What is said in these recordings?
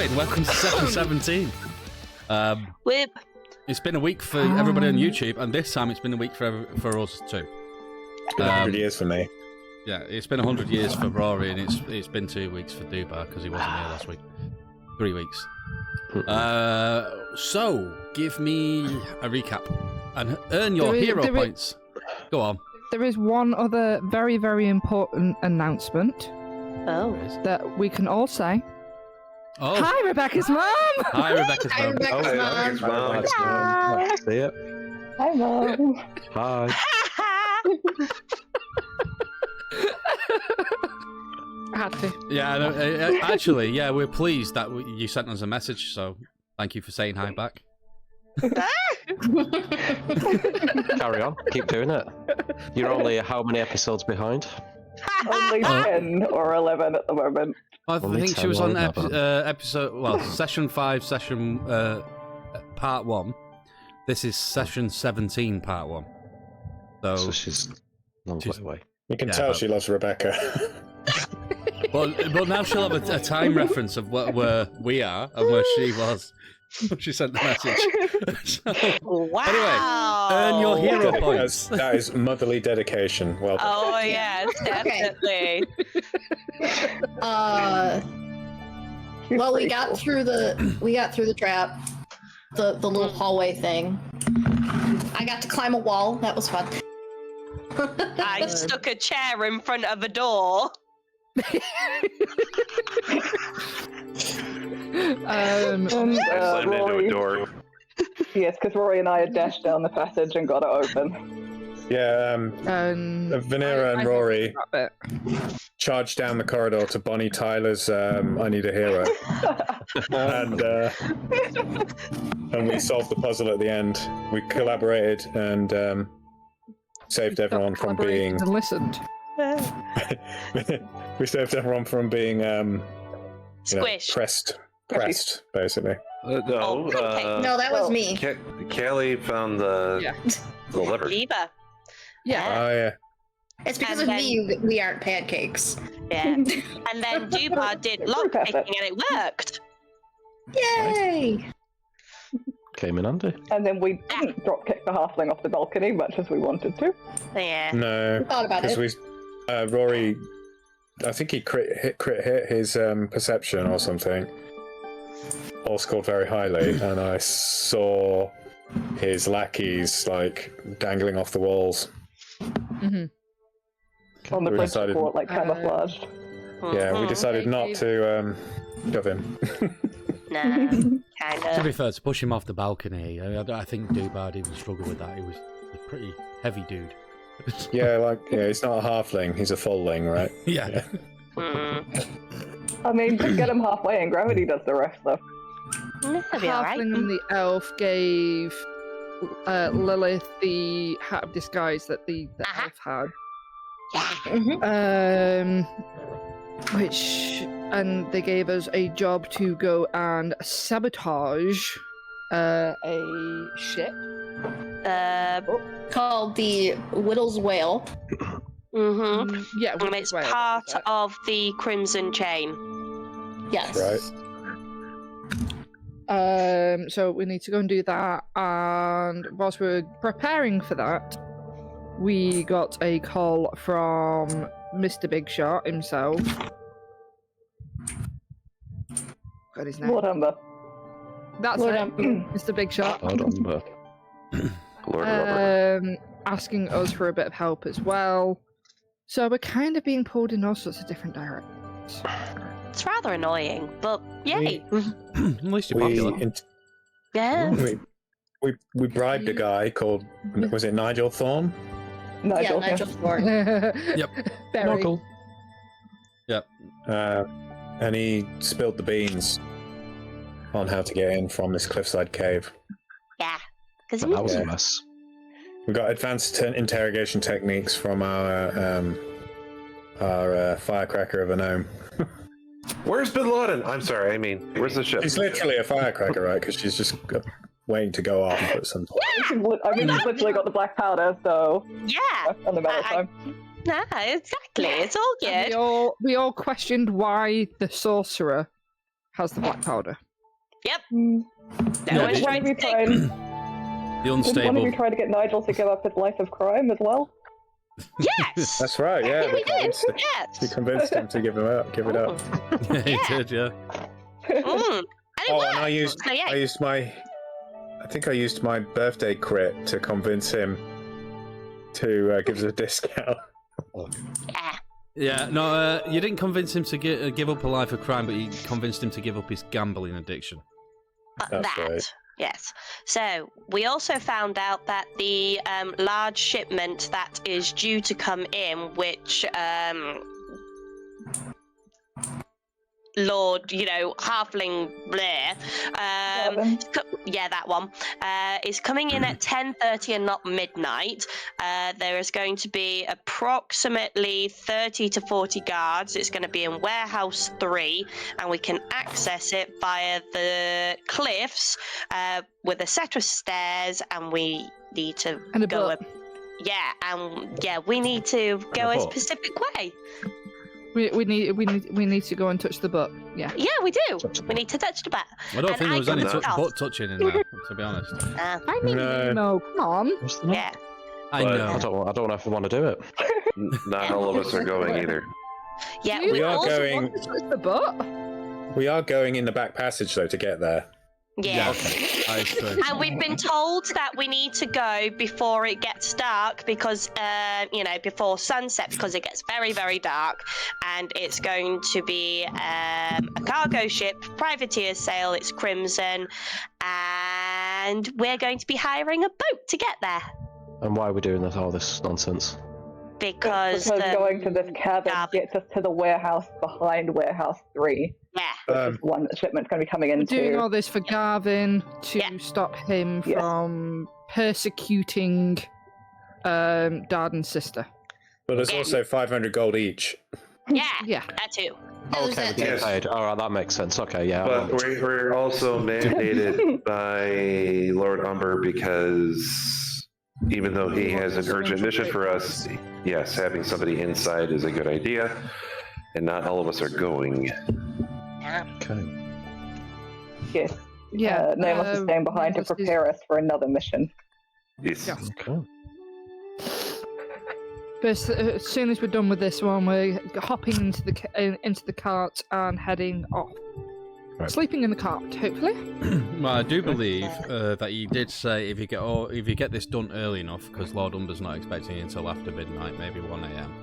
going? Welcome to session 17. Whip. It's been a week for everybody on YouTube, and this time it's been a week for us too. It's been 100 years for me. Yeah, it's been 100 years for Rory, and it's been 2 weeks for Dubar because he wasn't here last week. 3 weeks. So, give me a recap and earn your hero points. Go on. There is one other very, very important announcement. Oh. That we can all say. Oh. Hi, Rebecca's mom! Hi, Rebecca's mom. Hi, Rebecca's mom. Hi. See it. Hi, Mom. Hi. I had to. Yeah, no, actually, yeah, we're pleased that you sent us a message, so thank you for saying hi back. Carry on. Keep doing it. You're only how many episodes behind? Only 10 or 11 at the moment. I Only think she 10 was on or session 5, session part 1. This is session 17, part 1. So she's long way away. You can tell she loves Rebecca. But now she'll have a time reference of where we are and where she was. She sent the message. Wow. Anyway, earn your hero points. That is motherly dedication. Well done. Oh yes, definitely. Well, we got through the trap, the little hallway thing. I got to climb a wall. That was fun. I stuck a chair in front of a door. And slammed into a door. Yes, because Rory and I had dashed down the passage and got it open. Yeah, Vanera and Rory charged down the corridor to Bonnie Tyler's I Need a Hero. and we solved the puzzle at the end. We collaborated and saved everyone from being... And listened. We saved everyone from being Squished. pressed, basically. No, No, that was me. Callie found the liver. Lever. Yeah. Oh, yeah. It's because And of me we aren't pancakes. Yeah. And then Dubar did lockpicking and it worked. Yay! Came in handy. And then we didn't dropkick the halfling off the balcony, much as we wanted to. Yeah. No, Thought about it. because Rory, I think he crit hit his perception or something, or scored very highly, and I saw his lackeys like dangling off the walls. Mm-hmm. On the We bridge decided- support, like camouflaged. Yeah, we decided not to shove him. No, To kind be of. fair, to push him off the balcony, I think Dubar even struggled with that. He was a pretty heavy dude. Yeah, he's not a halfling, he's a fullling, right? Yeah. I mean, just get him halfway and gravity does the rest, though. That'll be alright. Halfling and the elf gave Lilith the hat of disguise that the elf had. Yeah. And they gave us a job to go and sabotage a ship. Called the Whittle's Whale. Yeah, And it's part of the Crimson Chain. Yes. Right. So we need to go and do that, and whilst we're preparing for that, we got a call from Mr. Big Shot himself. Got his name. Lord Umber. That's Lord it, Umber. Mr. Big Shot. Lord Rubber. Asking us for a bit of help as well. So we're kind of being pulled in all sorts of different directions. It's rather annoying, but yay. At least you're popular. Yeah. We bribed a guy called, was it Nigel Thorne? Nigel. Yeah, Nigel Thorne. Yep. Very. Knuckle. Yep. And he spilled the beans on how to get in from this cliffside cave. Yeah. Because That was Yeah. a mess. We got advanced interrogation techniques from our firecracker of a gnome. Where's Bin Laden? I'm sorry, I mean, where's the ship? She's literally a firecracker, right? Because she's just waiting to go off at some point. I mean, she's literally got the black powder, so... yeah. On the metal I- time. No, exactly. It's all And good. we all questioned why the sorcerer has the black powder. Yep. Mm. No one's Didn't trying we to try take. and, The didn't one of unstable. you try to get Nigel to give up his life of crime as well? Yes. That's right. Yeah, Yeah, we did. convinced him. Yes. We convinced him to give it up. Yeah, he Yeah. did, yeah. And it Oh, worked. and I used So, yeah. I think I used my birthday crit to convince him to give us a discount. Yeah. Yeah, no, you didn't convince him to give up a life of crime, but you convinced him to give up his gambling addiction. That's That. right. Yes. So we also found out that the large shipment that is due to come in, which Lord, Halfling Blair, Gavin. yeah, that one, is coming in at 10:30 and not midnight. There is going to be approximately 30 to 40 guards. It's going to be in Warehouse 3, and we can access it via the cliffs with a set of stairs, and we need to And a go. boat. We need to go a boat. specific way. We need to go and touch the butt. Yeah. Yeah, we do. We need to touch the bat. I don't And think there was any can tell. butt touching in there, to be honest. I mean, No. no, come on. What's the Yeah. I But- know. I don't know if I want to do it. Not all of us are going either. Yeah, Do you We are also going- want to touch the butt? We are going in the back passage though to get there. Yeah. Okay. That is true. And we've been told that we need to go before it gets dark because, before sunset, because it gets very, very dark. And it's going to be a cargo ship, privateer sail, it's Crimson. And we're going to be hiring a boat to get there. And why are we doing all this nonsense? Because going to this cabin Gavin. gets us to the warehouse behind Warehouse 3. Yeah. Which is one shipment's going to be coming We're into. doing all this for Garvin to Yeah. stop him Yes. from persecuting Darden's sister. But there's Yeah. also 500 gold each. Yeah. Yeah. That too. There's Okay, that we get Yes. paid. All right, that makes sense. Okay, yeah. But we're also mandated by Lord Umber because even though he has an urgent mission for us, yes, having somebody inside is a good idea, and not all of us are going. Okay. Yes. Yeah. Nameless is staying behind to Nameless is- prepare us for another mission. Yes. Yeah. Okay. But as soon as we're done with this one, we're hopping into the cart and heading off. Right. Sleeping in the cart, hopefully. Well, I do believe that you did say if you get this done early enough, because Lord Umber's not expecting you until after midnight, maybe 1 a.m.,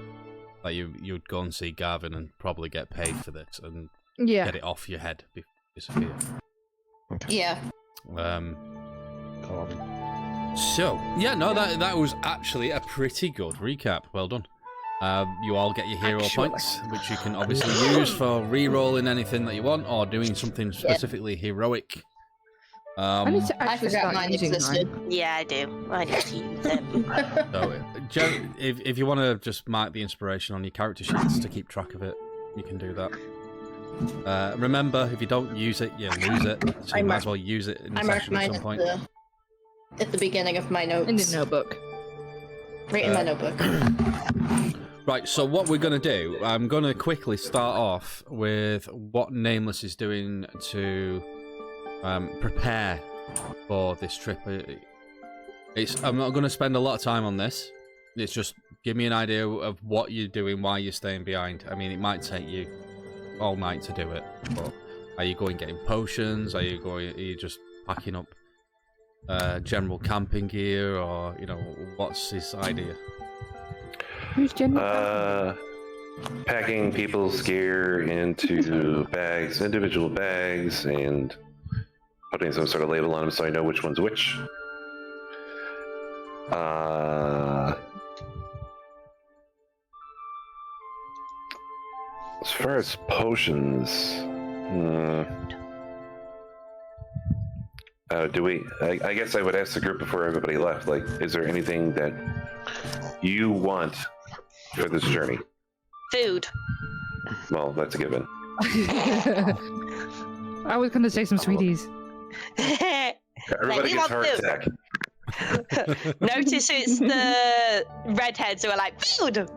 that you'd go and see Garvin and probably get paid for this and Yeah. get it off your head before you disappear. Yeah. So yeah, no, that was actually a pretty good recap. Well done. You all get your hero Actually. points, which you can obviously use for re-rolling anything that you want or doing something specifically heroic. I need to I actually forgot start mine using existed. mine. Yeah, I do. I need to use it. So, if you want to just mark the inspiration on your character sheets to keep track of it, you can do that. Remember, if you don't use it, you lose it. So you might as well use it in the I marked session at mine some point. at the beginning of my notes. In the notebook. Right in my notebook. Right, so what we're going to do, I'm going to quickly start off with what Nameless is doing to prepare for this trip. I'm not going to spend a lot of time on this. It's just give me an idea of what you're doing, why you're staying behind. I mean, it might take you all night to do it. But are you going getting potions? Are you just packing up general camping gear, or what's this idea? Who's General? Packing people's gear into bags, individual bags, and putting some sort of label on them so I know which one's which. As far as potions, do we? I guess I would ask the group before everybody left. Like, is there anything that you want for this journey? Food. Well, that's a given. I was going to say some sweeties. Everybody we gets want heart food. attack. Notice it's the redheads who are like, food!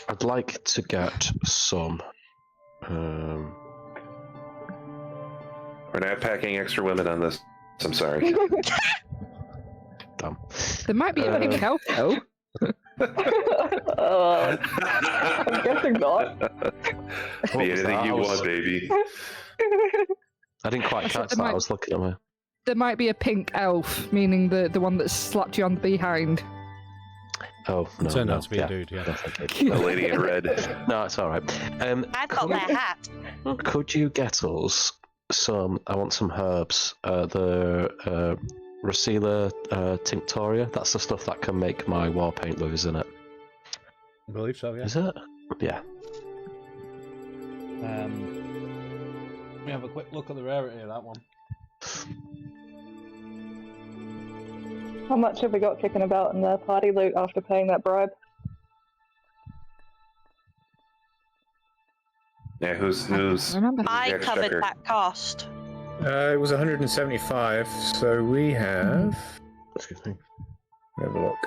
I'd like to get some. We're not packing extra women on this. I'm sorry. Damn. There might be a pink elf, though. I'm guessing not. Be anything you want, baby. I didn't quite catch that. I was looking at my. There might be a pink elf, meaning the one that slapped you on the behind. Oh, no. Turned no, out to be a dude, yeah. Definitely. The lady in red. No, it's all right. I've got their hat. Could you get us some? I want some herbs. The Racela tinctoria. That's the stuff that can make my war paint lose, isn't it? I believe so, yeah. Is it? Yeah. Let me have a quick look at the rarity of that one. How much have we got kicking about in the party loot after paying that bribe? Yeah, who's Remember? I Yeah, covered Strucker. that cost. It was 175, so we have. Excuse me. Have a look.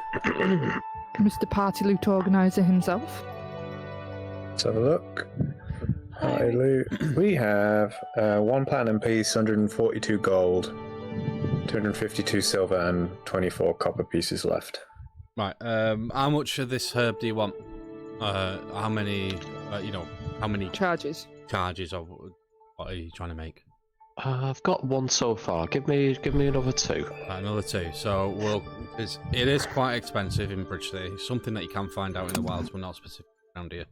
Mr. Party Loot Organizer himself. Let's have a look. Party loot. We have 1 platinum piece, 142 gold, 252 silver, and 24 copper pieces left. Right, how much of this herb do you want? How many, how many Charges. charges of what are you trying to make? I've got one so far. Give me another 2. Another 2. So, it is quite expensive in Bridge City. It's something that you can find out in the wilds, but not specific around here.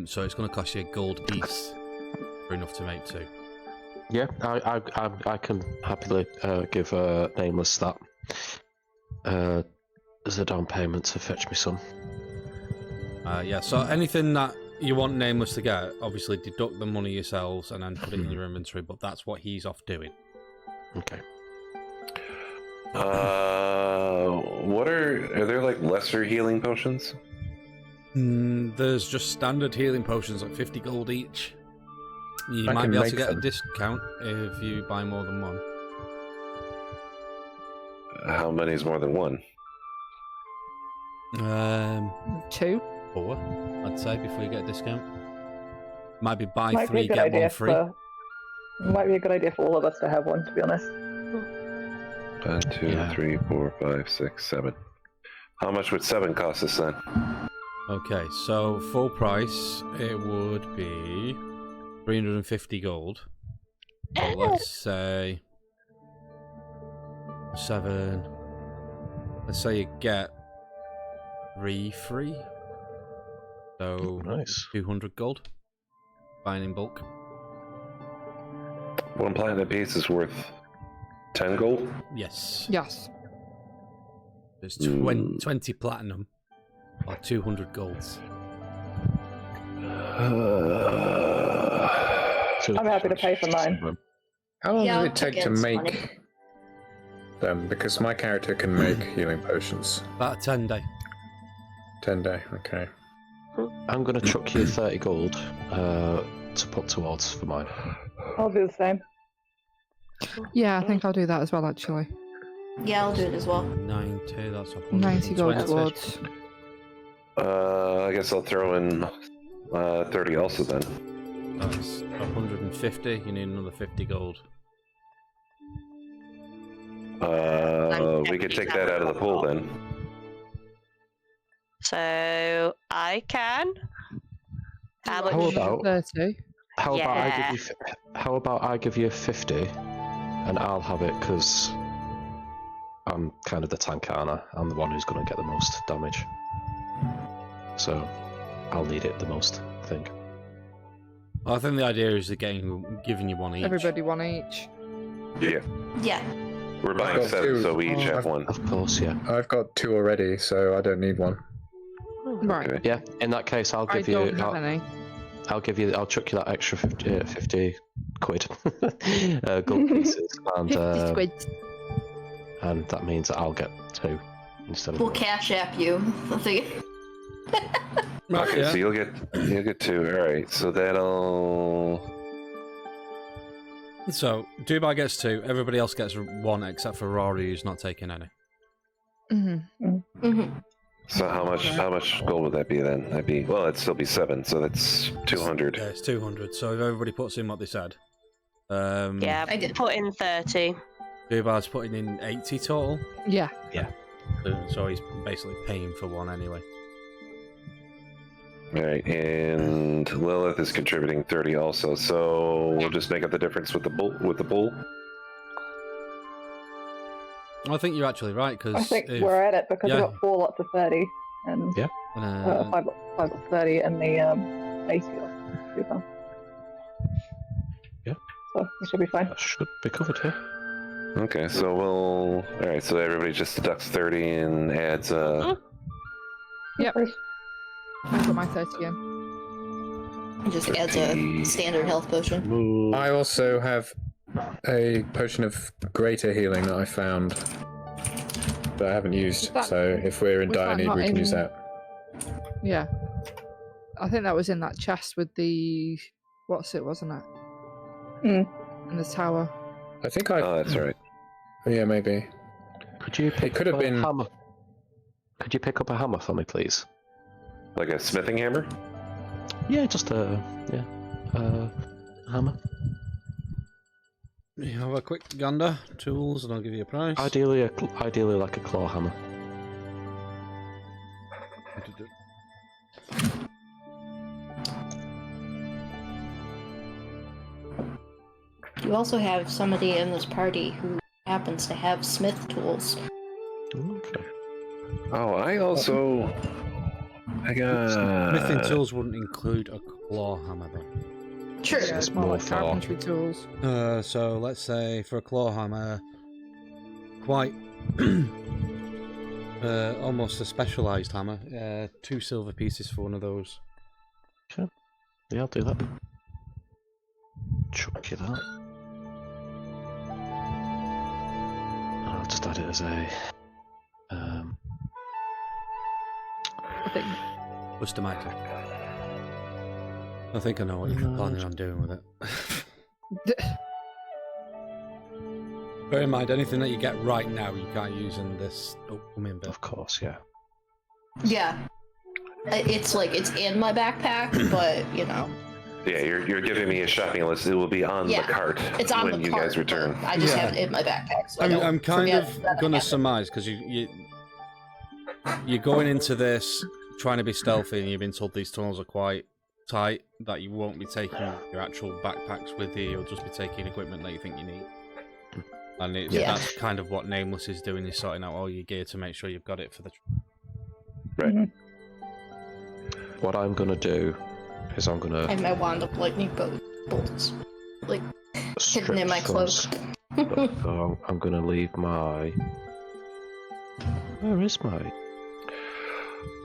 So it's going to cost you a gold piece for enough to make 2. Yeah, I can happily give Nameless that as a down payment to fetch me some. Yeah, so anything that you want Nameless to get, obviously deduct the money yourselves and then put it in your inventory, but that's what he's off doing. Okay. What are there like lesser healing potions? There's just standard healing potions at 50 gold each. You I might can be able to make get a them. discount if you buy more than one. How many is more than one? 2. 4, I'd say, before you get a discount. Might be buy Might be 3, a good get idea 1 free. Might be a good idea for all of us to have one, to be honest. 1, 2, Yeah. 3, 4, 5, 6, 7. How much would 7 cost us then? Okay, so full price, it would be 350 gold. So let's say 7. Let's say you get 3 free. So Nice. 200 gold. Buying in bulk. 1 platinum piece is worth 10 gold? Yes. Yes. There's 20 platinum or 200 golds. I'm happy to pay for mine. How long Yeah, does I'll it take take to it, it's make funny. them? Because my character can make healing potions. About a 10 day. 10 day, okay. I'm going to chuck you 30 gold to put towards for mine. I'll do the same. Yeah, I think I'll do that as well, actually. Yeah, I'll do it as well. 90, that's a 90 gold 120. towards. I guess I'll throw in 30 also then. That's 150. You need another 50 gold. We could take that out of the pool then. So I can. How How much? about 30. how about I Yeah. give you how about I give you 50 and I'll have it because I'm kind of the tank, aren't I? I'm the one who's going to get the most damage. So I'll need it the most, I think. I think the idea is giving you one each. Everybody 1 each. Yeah. Yeah. We're buying I've got 7, two. so we each have I've- 1. Of course, yeah. I've got 2 already, so I don't need 1. Right. Okay. Yeah, in that case, I'll I give you. don't have any. I'll chuck you that extra 50 quid gold pieces, and 50 squid. and that means that I'll get 2 instead of We'll 1. cash app you. Okay, Yeah. so you'll get 2. All right, so that'll. So, Dubai gets 2, everybody else gets 1 except for Rory, who's not taking any. Mm-hmm. hmm So how much gold would that be then? That'd be, well, it'd still be 7, so that's 200. Yeah, it's 200. So if everybody puts in what they said, Yeah, I did. put in 30. Dubar's putting in 80 total. Yeah. So he's basically paying for one anyway. Right, and Lilith is contributing 30 also, so we'll just make up the difference with the bull. I think you're actually right because I think we're at it because we've got 4 lots of 30 and 5 lots of 30 and the 80 lots. Yeah. So we should be fine. That should be covered here. Okay, so all right, so everybody just deducts 30 and adds Yep. I've got my 30 in. Just adds a standard health potion. I also have a potion of greater healing that I found that I haven't used. So if we're in was dire that need, not we can in- use that. Yeah. I think that was in that chest with the... What's it, wasn't it? Mm. In the tower. I think I. Oh, that's right. Yeah, maybe. Could you pick could up have a been- hammer? Could you pick up a hammer for me, please? Like a smithing hammer? Yeah, just a hammer. You have a quick gander, tools, and I'll give you a price. Ideally, ideally like a claw hammer. You also have somebody in this party who happens to have smith tools. Okay. Oh, I got Smithing tools wouldn't include a claw hammer though. True. Yeah, it's more like carpentry tools. So let's say for a claw hammer, quite almost a specialised hammer. 2 silver pieces for one of those. Sure. Yeah, I'll do that. Chuck you that. I'll just add it as a I think. Custom item. I think I know what you're planning on doing with it. Bear in mind, anything that you get right now, you can't use in this upcoming bit. Of course, yeah. Yeah. It's like, it's in my backpack, but, you know. Yeah, you're giving me a shopping list. It will be on Yeah, the cart it's on when the you cart, guys return. but I just Yeah. have it in my backpack. So I'm kind forget of that gonna happened. surmise because you're going into this trying to be stealthy, and you've been told these tunnels are quite tight, that you won't be taking your actual backpacks with you. You'll just be taking equipment that you think you need. And that's kind of what Nameless is doing, is sorting out all your gear to make sure you've got it for the Right. What I'm gonna do is I'm I gonna have my wand of lightning bolts, like, hidden in my cloak. So I'm gonna leave my. Where is my?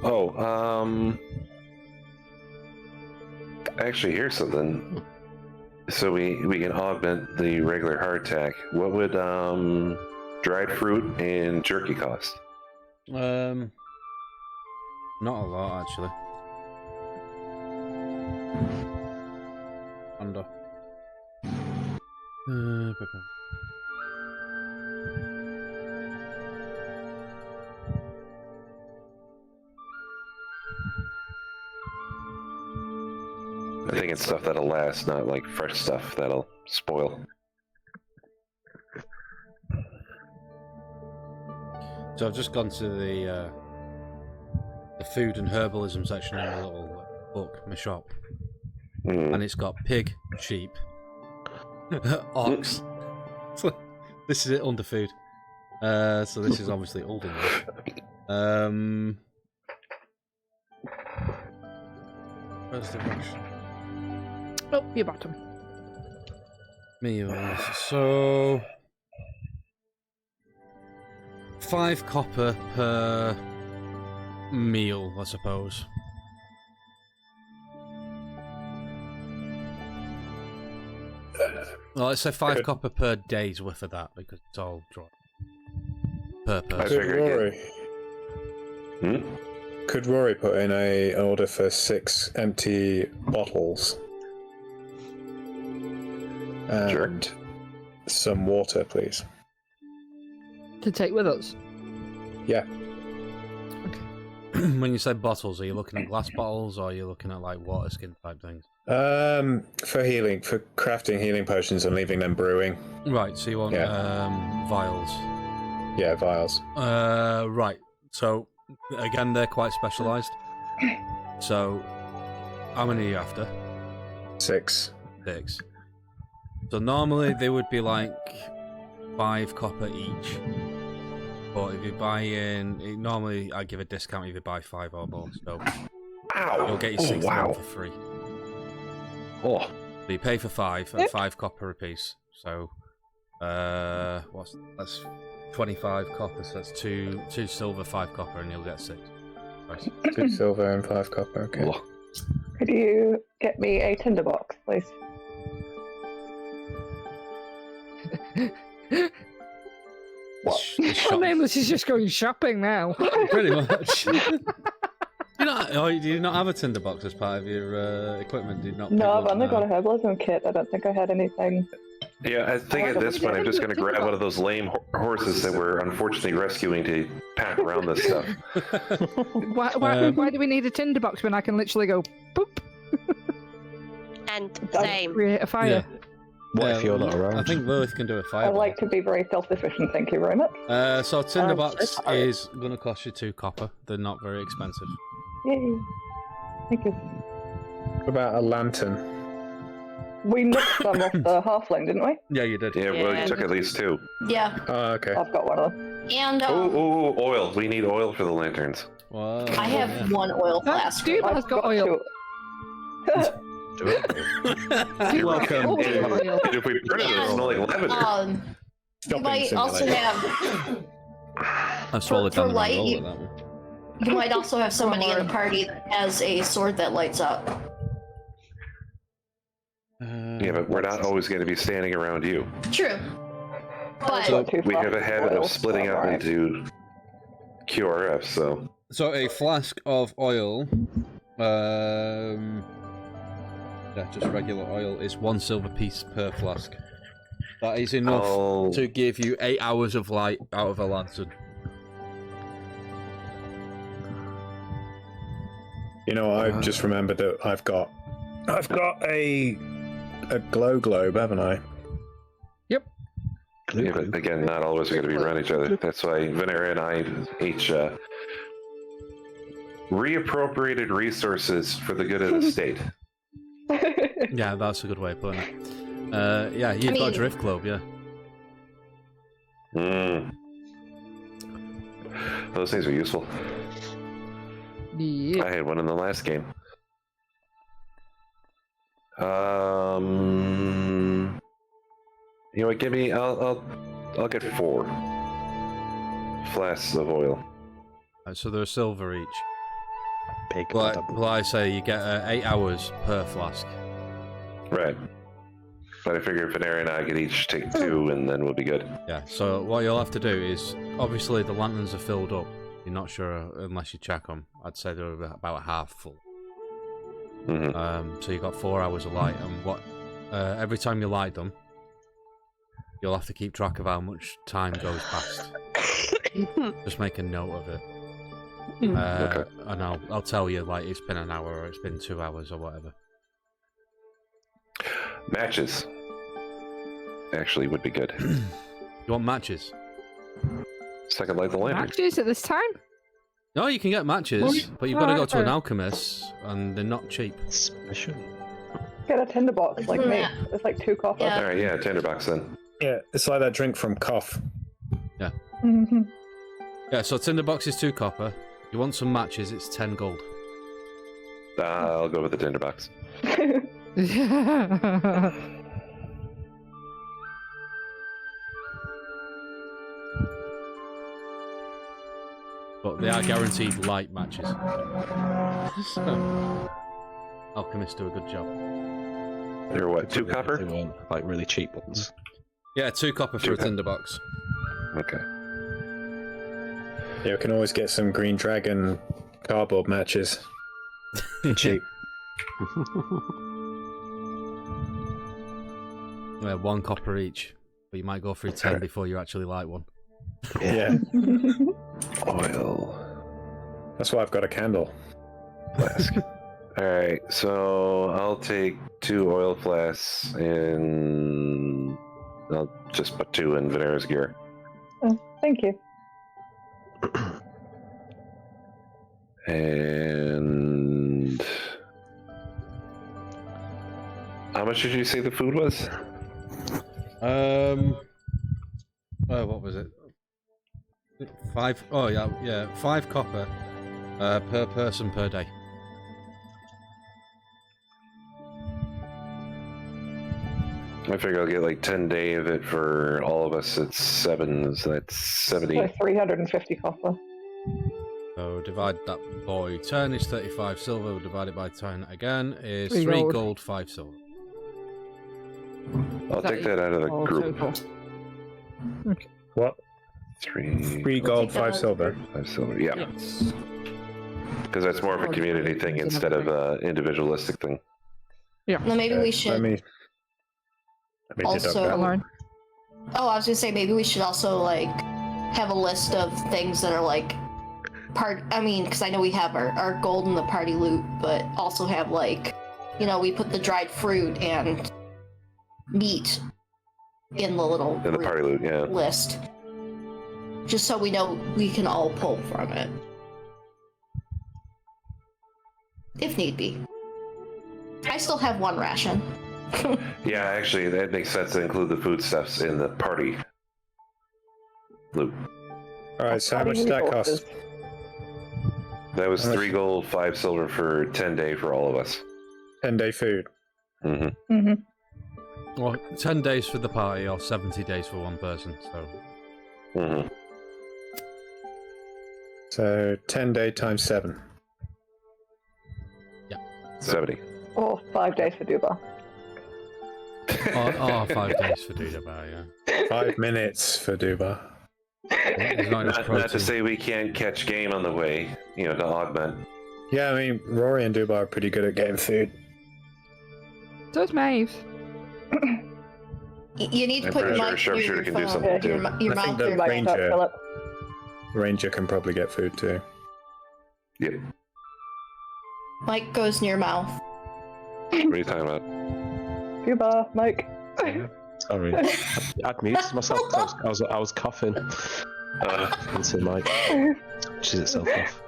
Oh, actually, here's something. So we can augment the regular hardtack. What would dried fruit and jerky cost? Not a lot, actually. Under. I think it's stuff that'll last, not like fresh stuff that'll spoil. So I've just gone to the food and herbalism section in the little book, my shop, and it's got pig, sheep, ox. So this is it under food. So this is obviously older. Where's the rush? Oh, your bottom. Meals. So 5 copper per meal, I suppose. Well, let's say 5 copper per day's worth of that, because it's all dry. Per I person. Could figured Rory, could Rory put in an order for 6 empty bottles? And Sure. some water, please. To take with us. Yeah. Okay. when you say bottles, are you looking at glass bottles or are you looking at like water skin type things? For healing, for crafting healing potions and leaving them brewing. Right, so you want vials. Yeah, vials. Right. So again, they're quite specialised. So how many are you after? 6. 6. So normally they would be like 5 copper each. But if you buy in, normally I give a discount if you buy 5 or more. So you'll get your 6 for free. Oh. So you pay for 5 at 5 copper a piece. So that's 25 copper. So that's 2 silver, 5 copper, and you'll get 6. Right. 2 silver and 5 copper. Okay. Oh. Could you get me a tinderbox, please? Nameless is just going shopping now. Pretty much. Do you not have a tinderbox as part of your equipment? Did not? No, I've only got a herbalism kit. I don't think I had anything. Yeah, I think at this point I'm just going to grab one of those lame horses that we're unfortunately rescuing to pack around this stuff. Why do we need a tinderbox when I can literally go boop? And same. Create a fire. Yeah. What if you're not around? I think Lilith can do a fire. I'd like to be very self-sufficient, thank you very much. So tinderbox is going to cost you 2 copper. They're not very expensive. Yay. Thank you. What about a lantern? We nicked some off the halfling, didn't we? Yeah, you did. Yeah, well, you took at least 2. Yeah. Oh, okay. I've got one of them. And Oil. We need oil for the lanterns. Well, I have 1 oil flask. Dude has got oil. You're welcome. And if we burn it, it'll smell like lavender. You might also have. I've swallowed for down the light, roll you- with that one. You might also have somebody in the party that has a sword that lights up. Yeah, but we're not always going to be standing around you. True. But So we have a habit of splitting up into QRFs, so... So a flask of oil, just regular oil, is 1 silver piece per flask. That is enough to give you 8 hours of light out of a lantern. You know, I've just remembered that I've got a glow globe, haven't I? Yep. Yeah, but again, not all of us are going to be around each other. That's why Venera and I each reappropriated resources for the good of the state. Yeah, that's a good way of putting it. Yeah, you've got a drift globe, yeah. Those things are useful. Yeah. I had one in the last game. You know what? Give me. I'll get 4 flasks of oil. So they're a silver each. Big. Like I say, you get 8 hours per flask. Right. But I figure Venera and I could each take 2, and then we'll be good. Yeah. So what you'll have to do is, obviously, the lanterns are filled up. You're not sure unless you check them. I'd say they're about half full. Mm-hmm. So you've got 4 hours of light, and every time you light them, you'll have to keep track of how much time goes past. Just make a note of it. Okay. And I'll tell you, like, it's been an hour or it's been 2 hours or whatever. Matches. Actually, would be good. You want matches? Second light the lantern. Matches at this time? No, you can get matches, but you've got to go to an alchemist, and they're not cheap. Special. Get a tinderbox like me. Yeah. It's like 2 copper. Yeah. All right, yeah, tinderbox then. Yeah, it's like that drink from Cough. Mm-hmm. Yeah, so tinderbox is 2 copper. You want some matches, it's 10 gold. I'll go with the tinderbox. But they are guaranteed light matches. So, alchemists do a good job. They're what, 2 copper? They weren't like really cheap ones. Yeah, 2 copper for a tinderbox. Okay. Yeah, we can always get some Green Dragon cardboard matches. Cheap. Yeah, 1 copper each, but you might go through 10 before you actually light one. Yeah. Oil. That's why I've got a candle. Flask. Alright, so I'll take 2 oil flasks and I'll just put 2 in Venera's gear. Oh, thank you. And how much did you say the food was? What was it? 5. Oh yeah, 5 copper per person per day. I figure I'll get like 10 day of it for all of us. It's 7, so that's 70. So 350 copper. So divide that by 10 is 35 silver. We'll divide it by 10 again is 3 3 gold. gold, 5 silver. I'll take that out of the Oh, group. total. What? 3 gold, take that 5 out. silver. 5 silver, yeah. Yes. Because that's more of a community thing instead of a individualistic thing. Well, maybe we should. Let me deduct Also- that. Line. Oh, I was gonna say maybe we should also like have a list of things that are like because I know we have our gold in the party loot, but also have like, we put the dried fruit and meat in the little In the group party loot, yeah. list, just so we know we can all pull from it if need be. I still have 1 ration. Yeah, actually, that makes sense to include the foodstuffs in the party loot. Alright, so how Party much did that resources. cost? That was How much? 3 gold, 5 silver for 10 day for all of us. 10-day food. Mm-hmm. Mm-hmm. Or 10 days for the party, or 70 days for one person. So Mm-hmm. So 10-day times 7. 70. Or 5 days for Duba. or 5 days for Dudabar, yeah. 5 minutes for Duba. There's not enough Not to protein. say we can't catch game on the way, to augment. Yeah, I mean, Rory and Duba are pretty good at getting food. Does Maeve? You need to I'm put your pretty mic sure near Sharpshooter your can do phone. something, too. Your I think mouth the or Like Ranger- that, Philip. Ranger can probably get food too. Yep. mic goes near mouth. What are you talking about? Duba, Mike. Sorry. I'd muted myself 'cause I was coughing into the mic. Which itself off.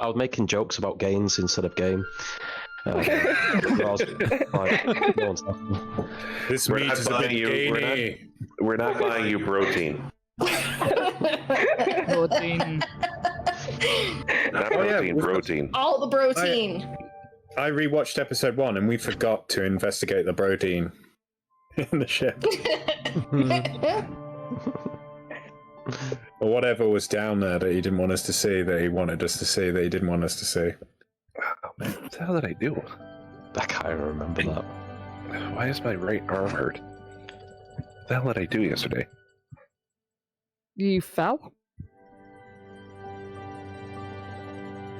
I was making jokes about gains instead of game. I was like, no one's laughing. This We're meat not is a bit buying you- we're not- gainy. We're not buying you protein. Protein. Not Oh, yeah, protein, we've got- protein. All the protein. I rewatched episode 1 and we forgot to investigate the protein in the ship. Or whatever was down there that he didn't want us to see, that he wanted us to see, that he didn't want us to see. Oh, man, what the hell did I do? I can't remember that. Why is my right arm hurt? What the hell did I do yesterday? You fell?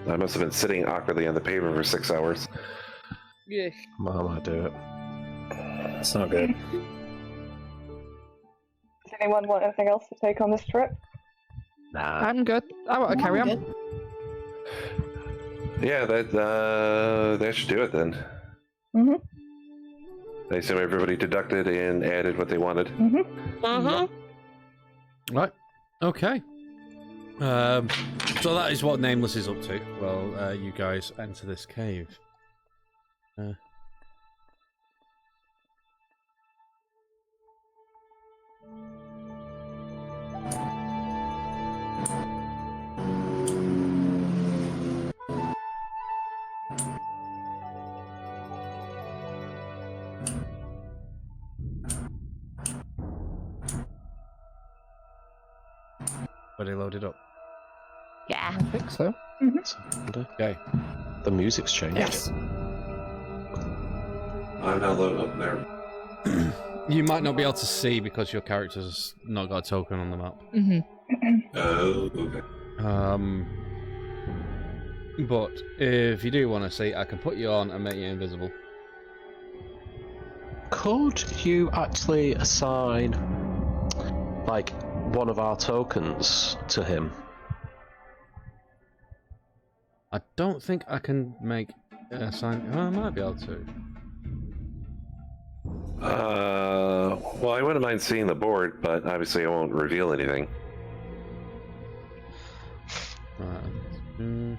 I must have been sitting awkwardly on the pavement for 6 hours. Yeah. Mom, I do it. That's not good. Does anyone want anything else to take on this trip? Nah. I'm good. I want to carry on. Good. Yeah, that should do it then. Mm-hmm. I assume everybody deducted and added what they wanted. Mm-hmm. Mm-hmm. Right. Okay. So that is what Nameless is up to. Well, you guys enter this cave. But loaded up. Yeah. I think so. Okay. The music's changed. Yes. I'm not loading up there. You might not be able to see because your character's not got a token on the map. Oh, okay. But if you do want to see, I can put you on and make you invisible. Could you actually assign, like, one of our tokens to him? I don't think I can make a sign. Oh, I might be able to. Well, I wouldn't mind seeing the board, but obviously I won't reveal anything. Right.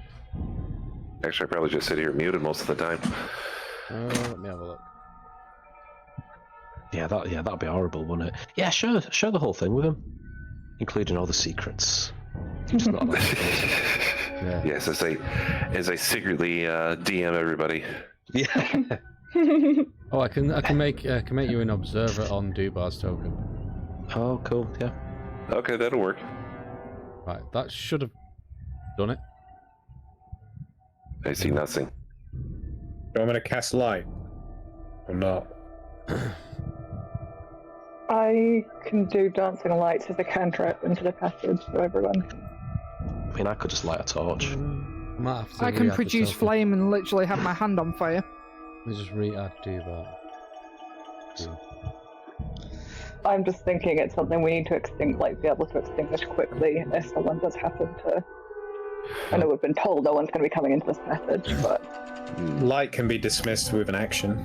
Actually, I probably just sit here muted most of the time. Let me have a look. Yeah, that'd be horrible, wouldn't it? Yeah, share the whole thing with him, including all the secrets. Just not like Yeah. Yes, as I secretly DM everybody. Yeah. Oh, I can make you an observer on Dubar's token. Oh, cool. Yeah. Okay, that'll work. Right, that should have done it. I see nothing. Do you want me to cast light? Or not? I can do dancing lights as a cantrip into the passage for everyone. I mean, I could just light a torch. I can produce flame and literally have my hand on fire. Let me just re-add Dubar. I'm just thinking it's something we need to be able to extinguish quickly if someone does happen to. I know we've been told no one's going to be coming into this passage, but Light can be dismissed with an action.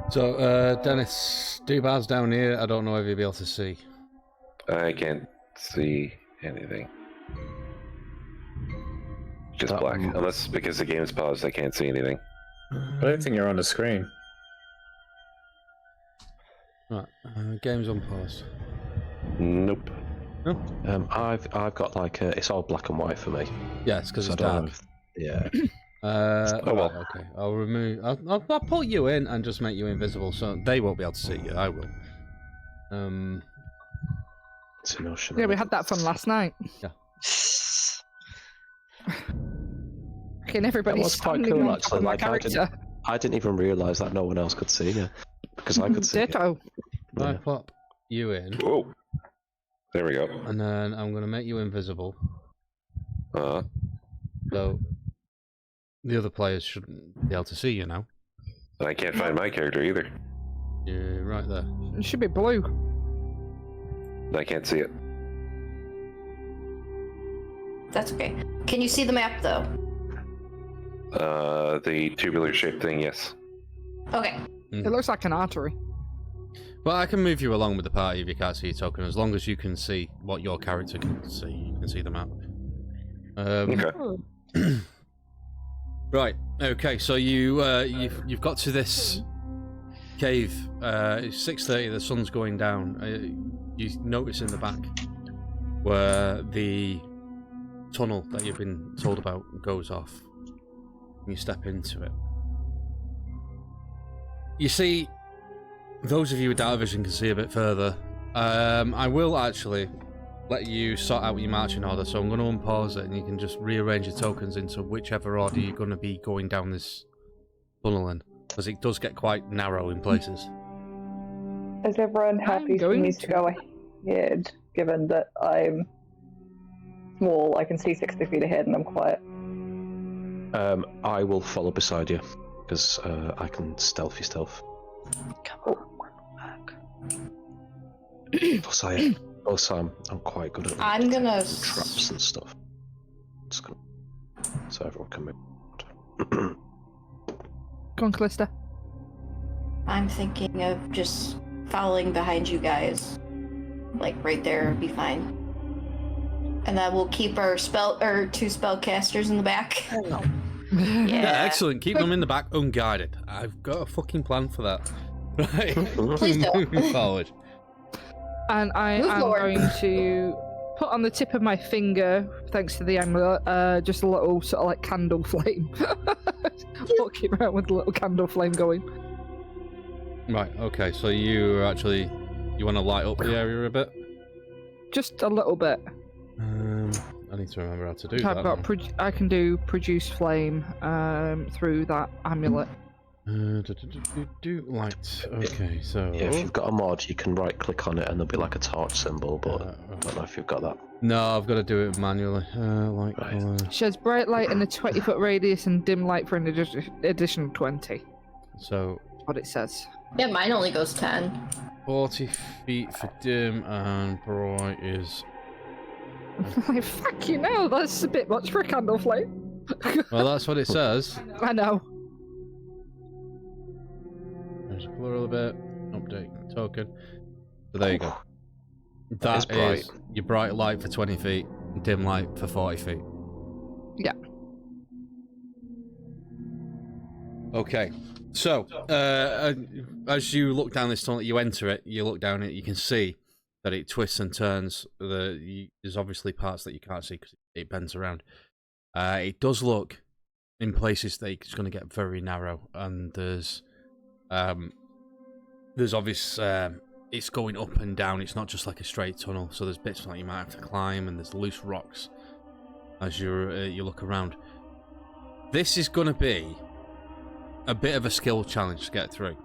So, Dennis, Dubar's down here. I don't know if you'll be able to see. I can't see anything. Just black. Unless because the game is paused, I can't see anything. I don't think you're on the screen. Right, game's unpaused. Nope. No? I've got like it's all black and white for me. Yeah, it's because So it's I don't dark. know if- yeah. Oh, well. Right, okay. I'll remove. I'll put you in and just make you invisible, so they won't be able to see you. I will. It's emotional. Yeah, we had that fun last night. Yeah. Okay, everybody's That was quite standing cool, on top actually. of my Like, character. I didn't even realise that no one else could see you because I could see you. Ditto. I Yeah. pop you in, Whoa. There we go. and then I'm going to make you invisible, so the other players shouldn't be able to see you now. I can't find my character either. You're right there. It should be blue. I can't see it. That's okay. Can you see the map though? The tubular shaped thing, yes. Okay. It looks like an artery. Well, I can move you along with the party if you can't see your token, as long as you can see what your character can see. You can see the map. Okay. Right. Okay. So you've got to this cave. It's 6:30. The sun's going down. You notice in the back where the tunnel that you've been told about goes off. You step into it. You see, those of you with dark vision can see a bit further. I will actually let you sort out your marching order, so I'm going to unpause it and you can just rearrange your tokens into whichever order you're going to be going down this tunnel in, because it does get quite narrow in places. is everyone happy for me to go ahead, given that I'm small, I can see 60 feet ahead and I'm quiet? I will follow beside you because I can stealth. Plus, I'm quite good at I'm gonna traps and stuff. Just gonna... So everyone can move. Go on, Callista. I'm thinking of just following behind you guys. Like right there would be fine. And then we'll keep our two spellcasters in the back. Yeah, excellent. Keep them in the back unguided. I've got a fucking plan for that. Right. Please don't. Moving forward. And I Move am forward. going to put on the tip of my finger, thanks to the amulet, just a little sort of like candle flame. Walking around with a little candle flame going. Right, okay, so you want to light up the area a bit? Just a little bit. I need to remember how to do I've that. got I can do produce flame through that amulet. Light. Okay, so... Yeah, if you've got a mod, you can right click on it and there'll be like a torch symbol, but I don't know if you've got that. No, I've got to do it manually. Light Right. colour. Sheds bright light in a 20-foot radius and dim light for an additional 20. So, That's what it says. Yeah, mine only goes 10. 40 feet for dim and bright is Like, fuck you know, that's a bit much for a candle flame. Well, that's what it says. I know. There's a plural bit. Update token. So there you go. That is bright. is your bright light for 20 feet, dim light for 40 feet. Yeah. Okay, so as you look down this tunnel, you enter it, you look down it, you can see that it twists and turns. There's obviously parts that you can't see because it bends around. It does look, in places, that it's going to get very narrow, and there's obvious, it's going up and down. It's not just like a straight tunnel, so there's bits that you might have to climb, and there's loose rocks as you look around. This is going to be a bit of a skill challenge to get through.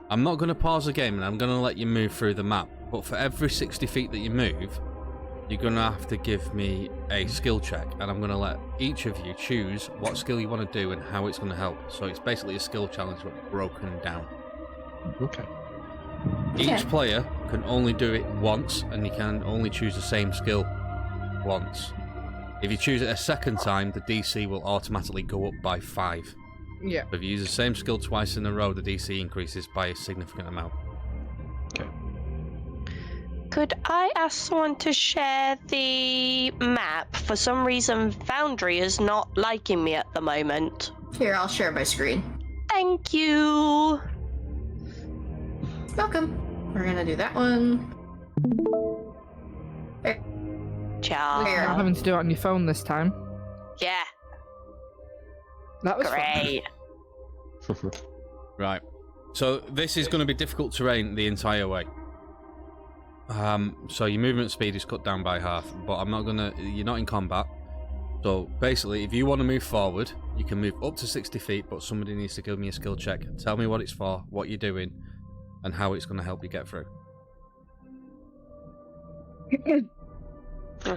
I'm not going to pause the game and I'm going to let you move through the map, but for every 60 feet that you move, you're going to have to give me a skill check, and I'm going to let each of you choose what skill you want to do and how it's going to help. So it's basically a skill challenge but broken down. Okay. Each player can only do it once, and you can only choose the same skill once. If you choose it a second time, the DC will automatically go up by 5. Yeah. If you use the same skill twice in a row, the DC increases by a significant amount. Okay. Could I ask someone to share the map? For some reason, Foundry is not liking me at the moment. Here, I'll share my screen. Thank you. Welcome. We're gonna do that one. Ciao. Where? You're not having to do it on your phone this time. Yeah, That was great. Right. So this is going to be difficult terrain the entire way. So your movement speed is cut down by half, but I'm not gonna. You're not in combat. So basically, if you want to move forward, you can move up to 60 feet, but somebody needs to give me a skill check. Tell me what it's for, what you're doing, and how it's going to help you get through.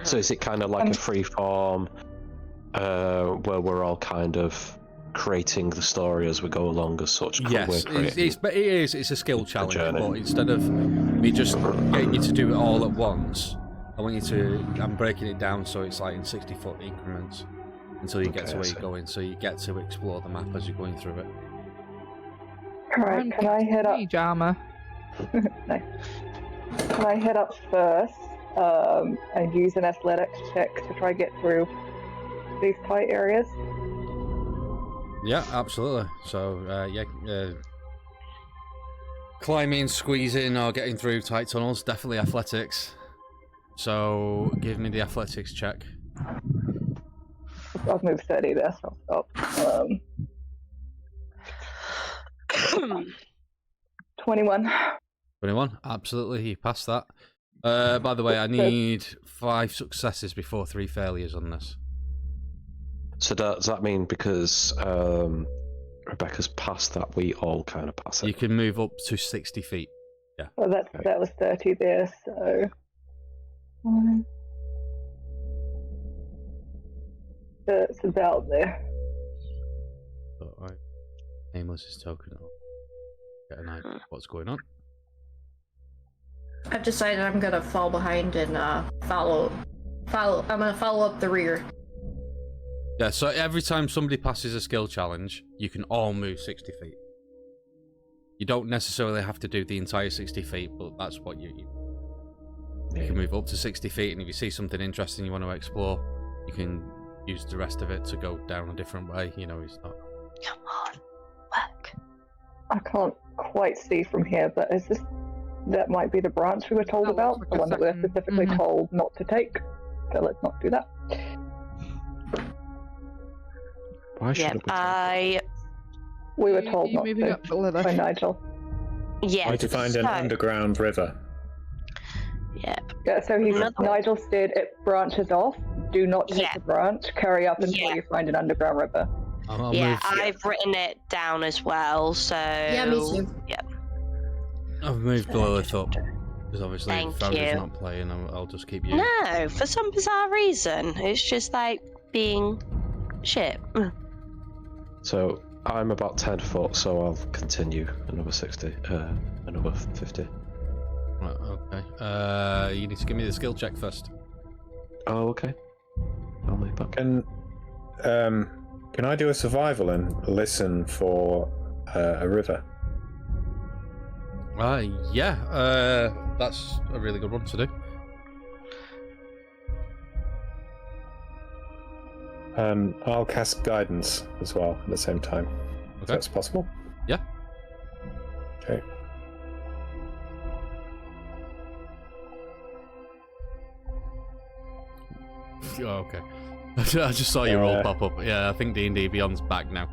So is it kind of like a free form where we're all kind of creating the story as we go along as such? Yes, it's a skill challenge, journey. but instead of me just getting you to do it all at once, I'm breaking it down so it's like in 60-foot increments until you get Okay, to I where see. you're going, so you get to explore the map as you're going through it. Alright, can I head up? Pajama. Nice. Can I head up first and use an athletics check to try get through these tight areas? Yeah, absolutely. So, climbing, squeezing, or getting through tight tunnels, definitely athletics. So, give me the athletics check. I've moved 30 there, so I'll stop. 21. 21, absolutely, you passed that. By the way, I need 5 successes before 3 failures on this. So does that mean because Rebecca's passed that, we all kind of pass it? You can move up to 60 feet. Well, that was 30 there, so... It's about there. So, alright. Nameless is token up. Get an idea of what's going on. I've decided I'm gonna fall behind and follow. I'm gonna follow up the rear. Yeah, so every time somebody passes a skill challenge, you can all move 60 feet. You don't necessarily have to do the entire 60 feet, but that's what you can move up to 60 feet, and if you see something interesting you want to explore, you can use the rest of it to go down a different way. You know, it's not... Come on, work. I can't quite see from here, but is this... That might be the branch we were told That about, looks the like a one that we were second- specifically mhm. told not to take. So let's not do that. Why should Yep, We were told You're not moving to up the ladder. by Nigel. yeah. Need to find an so- underground river. Yep. Yeah, so Another- Nigel said it branches off. Do not take Yeah. the branch. Carry up until Yeah. you find an underground river. I'll Yeah, move... I've written it down as well. So Yeah, me too. Yep. I've moved Lilith up. Because obviously Thank Founder's you. not playing, I'll just keep you... No, for some bizarre reason, it's just like being shit. So I'm about 10 foot, so I'll continue another 60, another 50. Right, okay. You need to give me the skill check first. Oh, okay. I'll move back. Can I do a survival and listen for a river? Yeah. That's a really good one to do. I'll cast guidance as well at the same time. Okay. If that's possible. Yeah. Okay. Oh, okay. I just saw your roll pop up. Yeah, I think D&D Beyond's back now.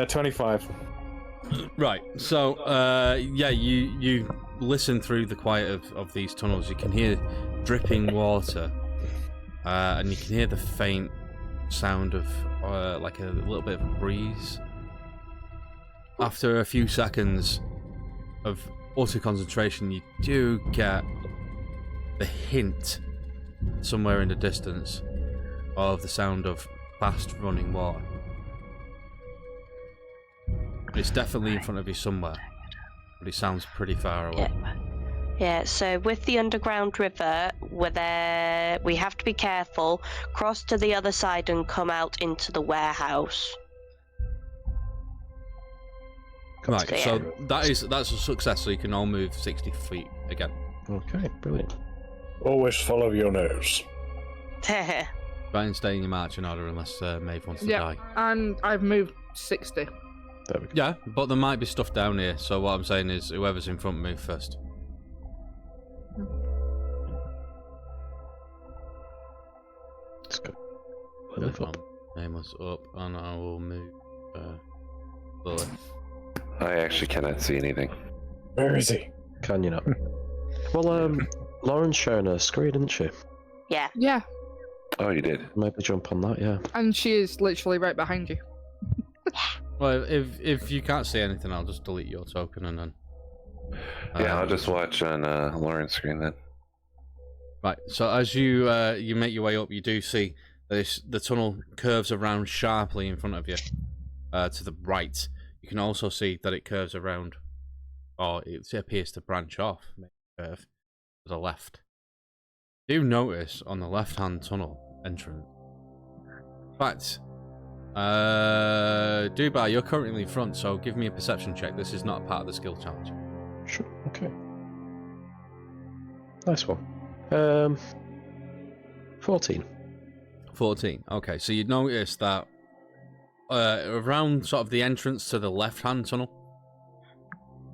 25. Right. So, yeah, you listen through the quiet of these tunnels. You can hear dripping water, and you can hear the faint sound of like a little bit of a breeze. After a few seconds of utter concentration, you do get the hint somewhere in the distance of the sound of fast running water. It's definitely in front of you somewhere, but it sounds pretty far away. Yeah, so with the underground river, we have to be careful, cross to the other side and come out into the warehouse. Right, Yeah. so that's a success, so you can all move 60 feet again. Okay, brilliant. Always follow your nose. Try and stay in your marching order unless Maeve wants to die. And I've moved 60. There we go. Yeah, but there might be stuff down here, so what I'm saying is whoever's in front move first. Let's go. Live up. Nameless up, and I will move slowly. I actually cannot see anything. Where is he? Can you not? Well, Lauren's showing her screen, isn't she? Yeah. Yeah, Oh, you did. Maybe jump on that, yeah. and she is literally right behind you. Well, if you can't see anything, I'll just delete your token and then. Yeah, I'll just watch on Lauren's screen then. Right. So as you make your way up, you do see the tunnel curves around sharply in front of you, to the right. You can also see that it curves around, or it appears to branch off, curve to the left. You notice on the left-hand tunnel entrance. In fact, Dubai, you're currently in front, so give me a perception check. This is not a part of the skill challenge. Sure, okay. Nice one. 14. 14. Okay, so you notice that around sort of the entrance to the left-hand tunnel,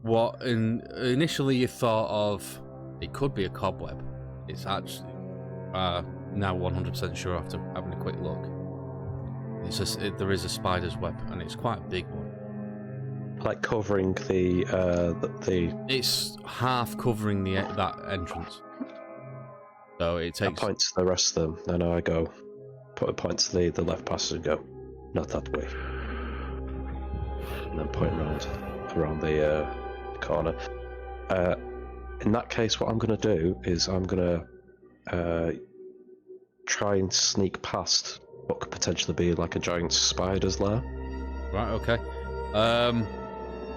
what initially you thought of, it could be a cobweb. It's actually now 100% sure after having a quick look. There is a spider's web, and it's quite a big one. Like covering the It's half covering that entrance. So it takes. I point to the rest of them, then I go, put a point to the left passage and go, not that way. And then point around the corner. In that case, what I'm going to do is I'm going to try and sneak past what could potentially be like a giant spider's lair. Right, okay.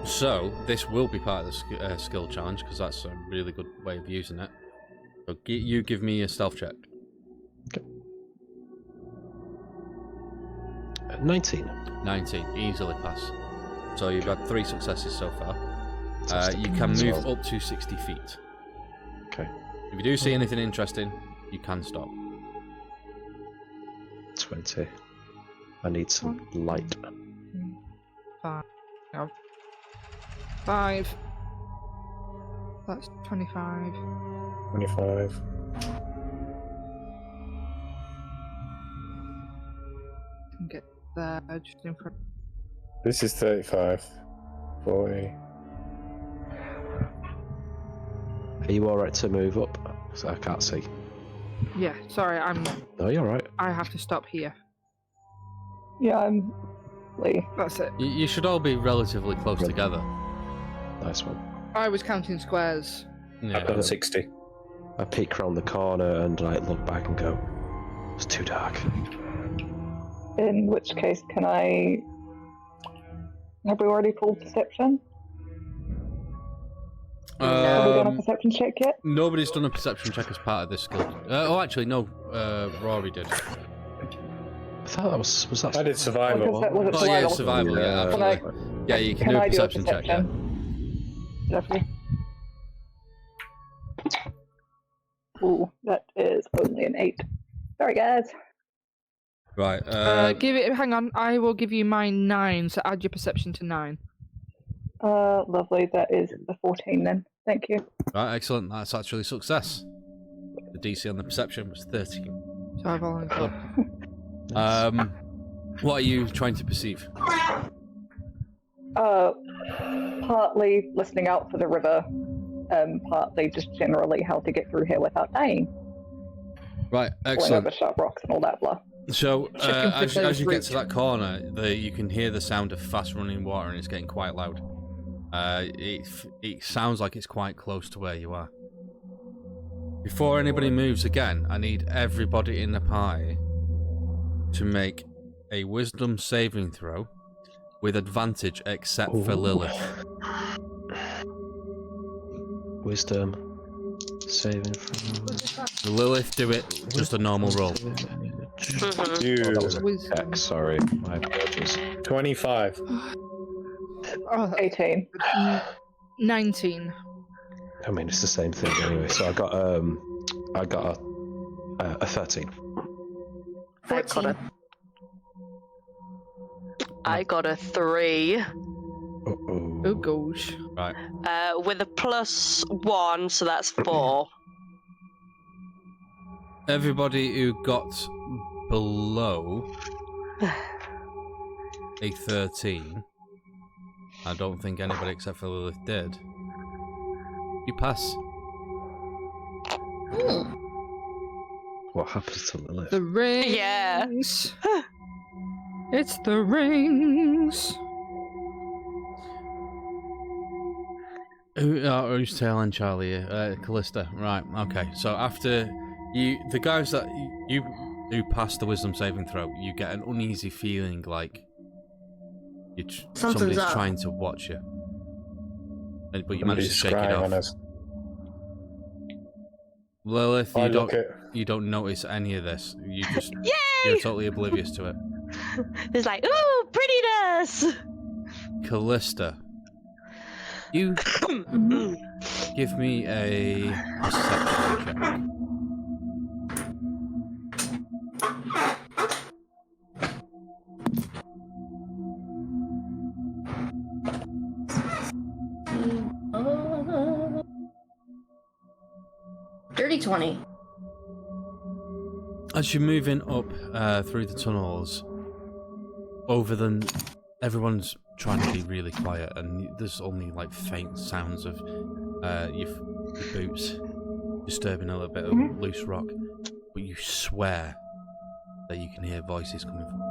So this will be part of the skill challenge, because that's a really good way of using it. So you give me a stealth check. Okay. 19. 19, easily pass. So you've had 3 successes so far. You can as move well. up to 60 feet. Okay. If you do see anything interesting, you can stop. 20. I need some light. 5. No. 5. That's 25. 25. Can get there just in front. This is 35. 40. Are you alright to move up? 'Cause I can't see. Yeah, sorry, No, you're alright. I have to stop here. Yeah, I'm. That's it. You should all be relatively close Right. together. Nice one. I was counting squares. Yeah. I've done 60. I peek around the corner and like look back and go, it's too dark. In which case, can I? Have we already pulled perception? Have we done a perception check yet? Nobody's done a perception check as part of this skill. Actually, no. Rory did. I thought that was that. I did survival. Was it Oh yeah, survival? survival. Yeah, Yeah. absolutely. Yeah, you can do a I perception check. Yeah. Definitely. Ooh, that is only an 8. Sorry, guys. Right. Give it. Hang on. I will give you my 9. So add your perception to 9. Lovely. That is a 14 then. Thank you. Right. Excellent. That's actually a success. The DC on the perception was 13. So I've only got. What are you trying to perceive? Partly listening out for the river, partly just generally how to get through here without dying. Right. Going Excellent. over sharp rocks and all that blah. So, Checking for as those you get roots. to that corner, you can hear the sound of fast running water, and it's getting quite loud. It sounds like it's quite close to where you are. Before anybody moves again, I need everybody in the party to make a wisdom saving throw with advantage, except for Lilith. Wisdom saving from. Lilith, do it. Just a normal roll. Mhm. You Oh, that was a Wisdom. X, sorry. My apologies. 25. Oh, 18. 19. I mean, it's the same thing anyway. So I got a 13. I got a 3. Uh-oh. Oh gosh. Right. With a +1, so that's 4. Everybody who got below a 13, I don't think anybody except for Lilith did. You pass. What happens to Lilith? The rings. Yeah. It's the rings. Who's telling Charlie here? Callista. Right, okay. So after the guys that who passed the wisdom saving throw, you get an uneasy feeling like somebody's up. trying to watch you. But you manage to shake it Somebody's scrying off. on us. Lilith, I look at. you don't notice any of this. You just Yay! you're totally oblivious to it. It's like, ooh, prettiness! Callista, you give me a perception check. Dirty 20. As you're moving up through the tunnels, over them, everyone's trying to be really quiet, and there's only like faint sounds of your boots disturbing a little bit of loose rock. But you swear that you can hear voices coming from.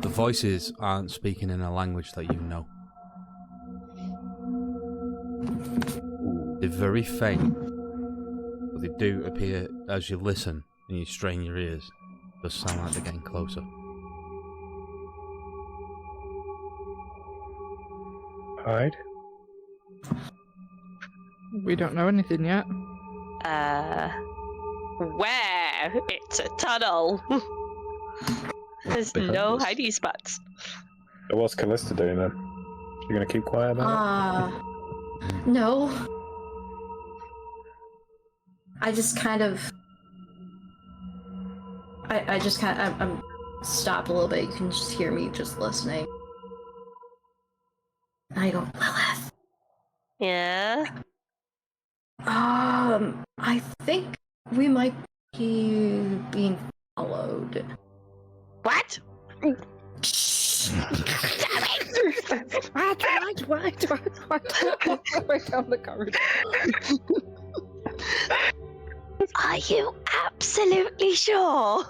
The voices aren't speaking in a language that you know. They're very faint, but they do appear as you listen and you strain your ears. They sound like they're getting closer. Hide. We don't know anything yet. Where? It's a tunnel. There's Behind no us. hiding spots. So what's Callista doing then? You gonna keep quiet about No. I just kind of. I just kind of. I'm stopped a little bit. You can just hear me just listening. And I go, Lilith. Yeah? I think we might be being followed. What? Right down the corridor. Are you absolutely sure?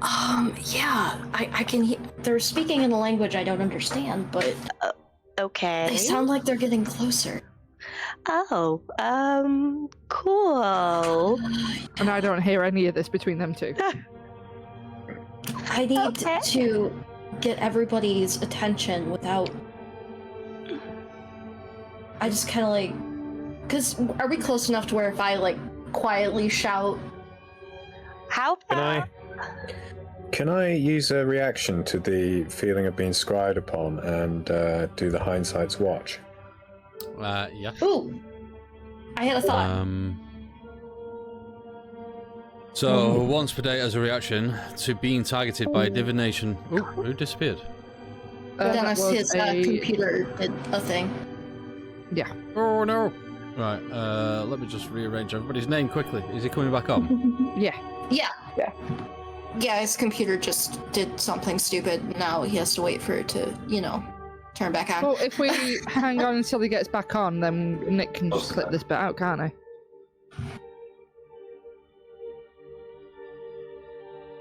Yeah, I can hear. They're speaking in a language I don't understand, but Okay. they sound like they're getting closer. Oh, cool. And I don't hear any of this between them two. I need Okay. to get everybody's attention without... I just kind of like... Because are we close enough to where if I, like, quietly shout... How about... Can I use a reaction to the feeling of being scryed upon and do the hindsight's watch? Yeah. Ooh! I had a thought. So, once per day as a reaction to being targeted by divination... Ooh, who disappeared? Dennis, that was his computer did a thing. Yeah. Oh, no! Right, let me just rearrange everybody's name quickly. Is he coming back on? Yeah. Yeah. Yeah. Yeah, his computer just did something stupid. Now he has to wait for it to, you know, turn back on. Well, if we hang on until he gets back on, then Nick can just clip this bit out, can't he?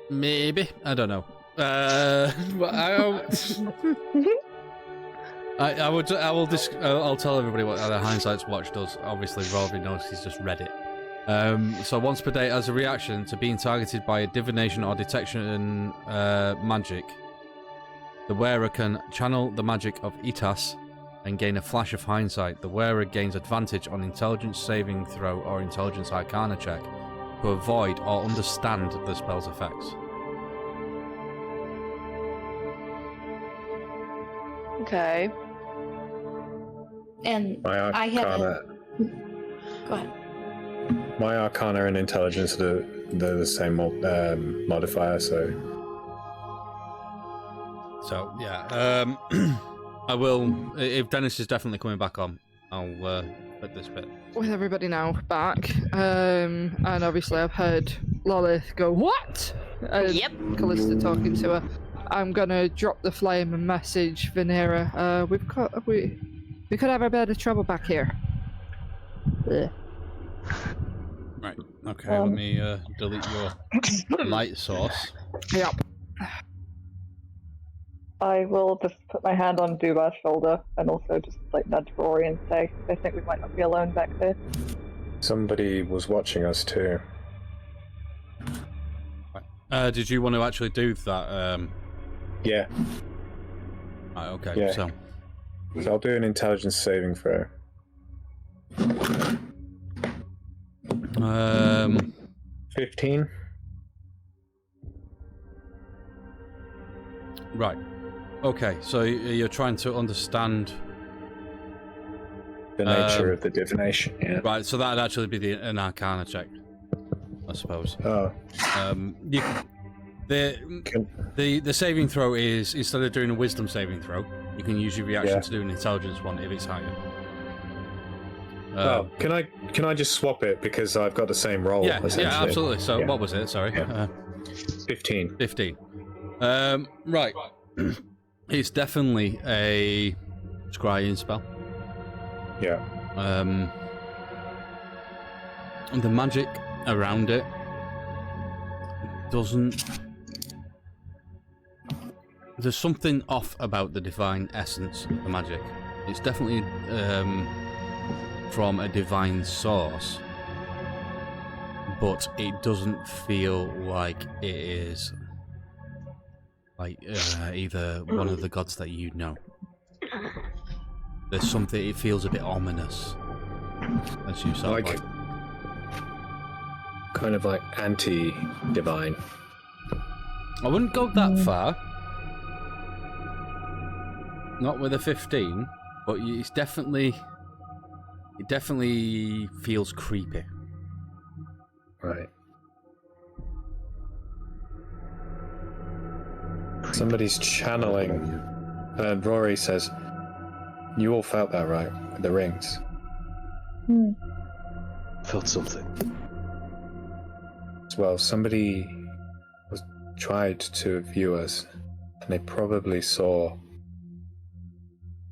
Maybe. I don't know. I'll tell everybody what the hindsight's watch does. Obviously, Rory knows, he's just read it. So once per day, as a reaction to being targeted by a divination or detection magic, the wearer can channel the magic of Itas and gain a flash of hindsight. The wearer gains advantage on intelligence saving throw or intelligence arcana check to avoid or understand the spell's effects. Okay. And My I had arcana, Go ahead. my arcana and intelligence, they're the same modifier, so... So, yeah. I will... If Dennis is definitely coming back on, I'll put this bit. With everybody now back, and obviously I've heard Lilith go, "What?" And Yep. Callista talking to her. I'm gonna drop the flame and message Venera. We could have a bit of trouble back here. Ugh. Right. Okay, let me delete your light source. Yep. I will just put my hand on Duba's shoulder and also just like nudge Rory and say, I think we might not be alone back there. Somebody was watching us too. Did you want to actually do that? Yeah. Right, okay, Yeah. so I'll do an intelligence saving throw. 15. Right. Okay, so you're trying to understand... The nature of the divination, yeah. Right, so that'd actually be an arcana check, I suppose. Oh. The saving throw is, instead of doing a wisdom saving throw, you can use your reaction Yeah. to do an intelligence one if it's higher. Oh, can I just swap it because I've got the same roll? Yeah, essentially? yeah, absolutely. So Yeah. what was it? Sorry. Yeah. 15. 15. Right. It's definitely a scrying spell. Yeah. The magic around it doesn't... There's something off about the divine essence of the magic. It's definitely from a divine source, but it doesn't feel like it is like either one of the gods that you know. There's something, it feels a bit ominous, as you saw. Like, kind of like anti-divine. I wouldn't go that far. Not with a 15, but it's definitely... It definitely feels creepy. Right. Somebody's channeling. And Rory says, "You all felt that, right? With the rings." Felt something. As well, somebody tried to view us, and they probably saw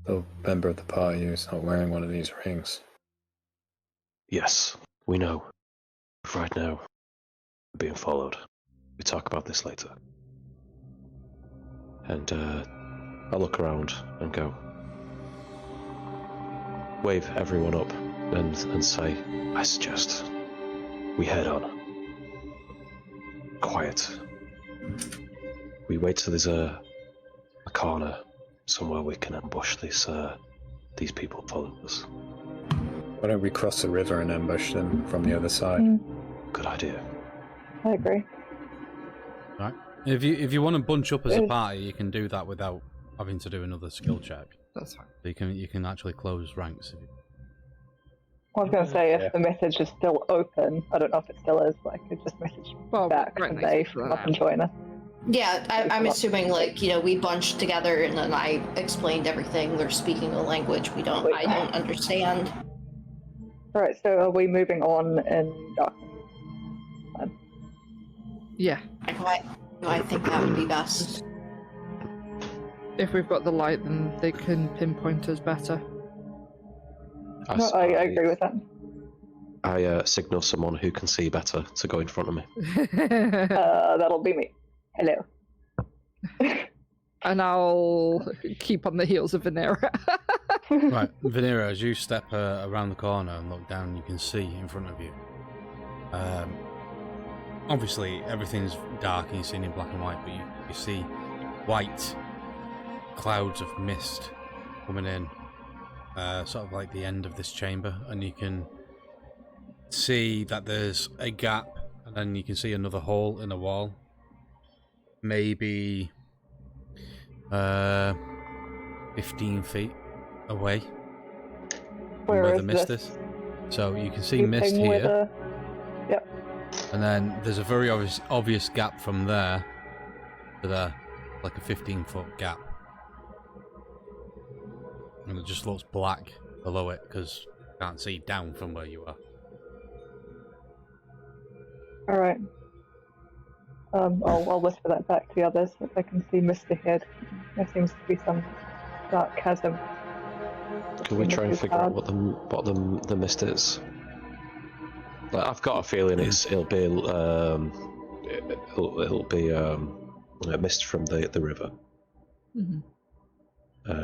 the member of the party who's not wearing one of these rings. Yes, we know. Right now, we're being followed. We talk about this later. And I look around and go, wave everyone up and say, I suggest we head on. Quiet. We wait till there's a a corner somewhere we can ambush these people following us. Why don't we cross the river and ambush them from the other side? Good idea. I agree. Right. If you want to bunch up as a party, you can do that without having to do another skill check. That's fine. You can actually close ranks. I was going to say, if the message is still open, I don't know if it still is, but I could just message back and say, come up and join us. Yeah, I'm assuming, like, we bunched together and then I explained everything. They're speaking a language I don't understand. Right, so are we moving on in darkness? Yeah. I think that would be best. If we've got the light, then they can pinpoint us better. I agree with that. I signal someone who can see better to go in front of me. That'll be me. Hello. And I'll keep on the heels of Venera. Right, Venera, as you step around the corner and look down, you can see in front of you. Obviously, everything's dark and you're seeing in black and white, but you see white clouds of mist coming in, sort of like the end of this chamber, and you can see that there's a gap, and then you can see another hole in the wall, maybe 15 feet away from where the mist is. So you can see mist here. Yep. And then there's a very obvious gap from there to there, like a 15-foot gap. And it just looks black below it because you can't see down from where you are. Alright. I'll whisper that back to the others if I can see mist ahead. There seems to be some dark chasm. Can we try and figure out what the mist is? Like, I've got a feeling it'll be a mist from the river. Mm-hmm.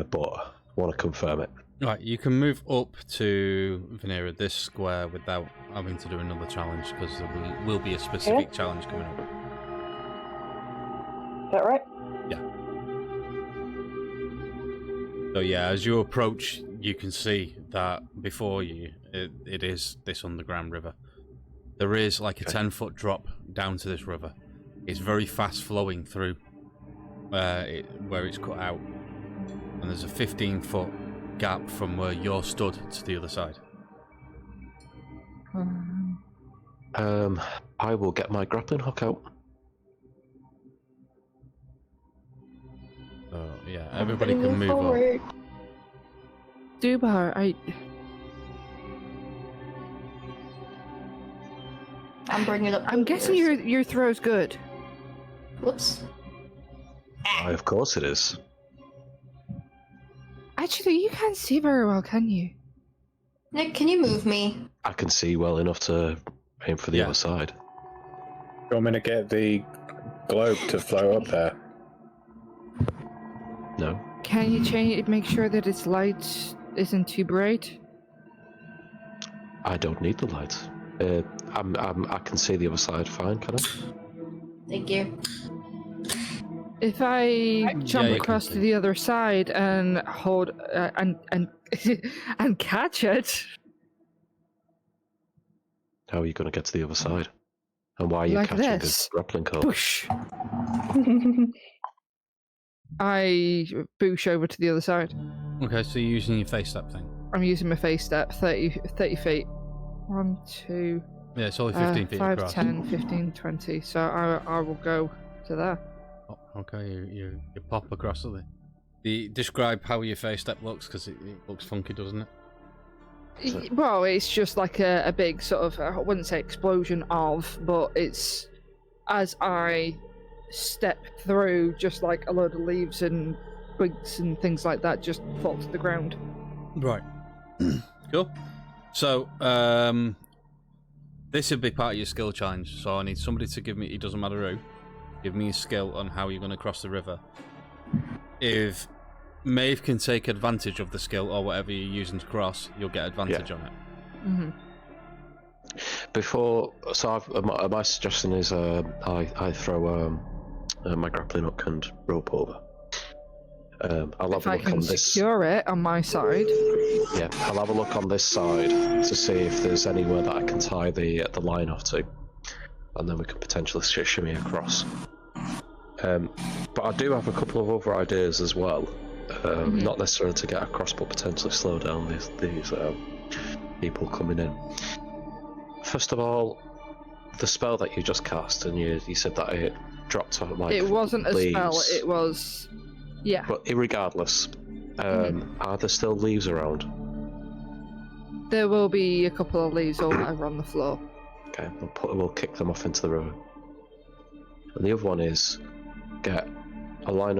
But I want to confirm it. Right, you can move up to Venera, this square, without having to do another challenge, because there will be a specific challenge coming up. Is that right? Yeah. So yeah, as you approach, you can see that before you, it is this underground river. There is like a 10-foot drop down to this river. It's very fast flowing through where it's cut out. And there's a 15-foot gap from where you're stood to the other side. I will get my grappling hook out. So yeah, everybody can move on. Dubar, I'm bringing up. I'm guessing your throw's good. Whoops. Of course it is. Actually, you can't see very well, can you? Nick, can you move me? I can see well enough to aim for the other side. You want me to get the globe to flow up there? No. Can you change it, make sure that its light isn't too bright? I don't need the light. I can see the other side fine, can I? Thank you. If I jump across to the other side and hold and and catch it, how are you going to get to the other side? And why are you like catching this. a grappling hook? Boosh. I boosh over to the other side. Okay, so you're using your face step thing. I'm using my face step, 30 feet. 1, 2, Yeah, it's only 15 feet 5, across. 10, 15, 20. So I will go to there. Oh, okay, you pop across it. Describe how your face step looks, because it looks funky, doesn't it? Well, it's just like a big sort of, I wouldn't say explosion of, but it's as I step through, just like a load of leaves and twigs and things like that just fall to the ground. Right. Cool. So, this would be part of your skill challenge, so I need somebody to give me, it doesn't matter who, give me a skill on how you're going to cross the river. If Maeve can take advantage of the skill or whatever you're using to cross, you'll get advantage on it. Mm-hmm. Before, so my suggestion is I throw my grappling hook and rope over. I'll have If a I look can on this. secure it on my side. Yeah, I'll have a look on this side to see if there's anywhere that I can tie the line off to, and then we could potentially shimmy across. But I do have a couple of other ideas as well. Not necessarily to get across, but potentially slow down these people coming in. First of all, the spell that you just cast, and you said that it dropped on like It wasn't a leaves. spell, it was... Yeah. But irregardless, are there still leaves around? There will be a couple of leaves or whatever on the floor. Okay, we'll kick them off into the river. And the other one is get a line,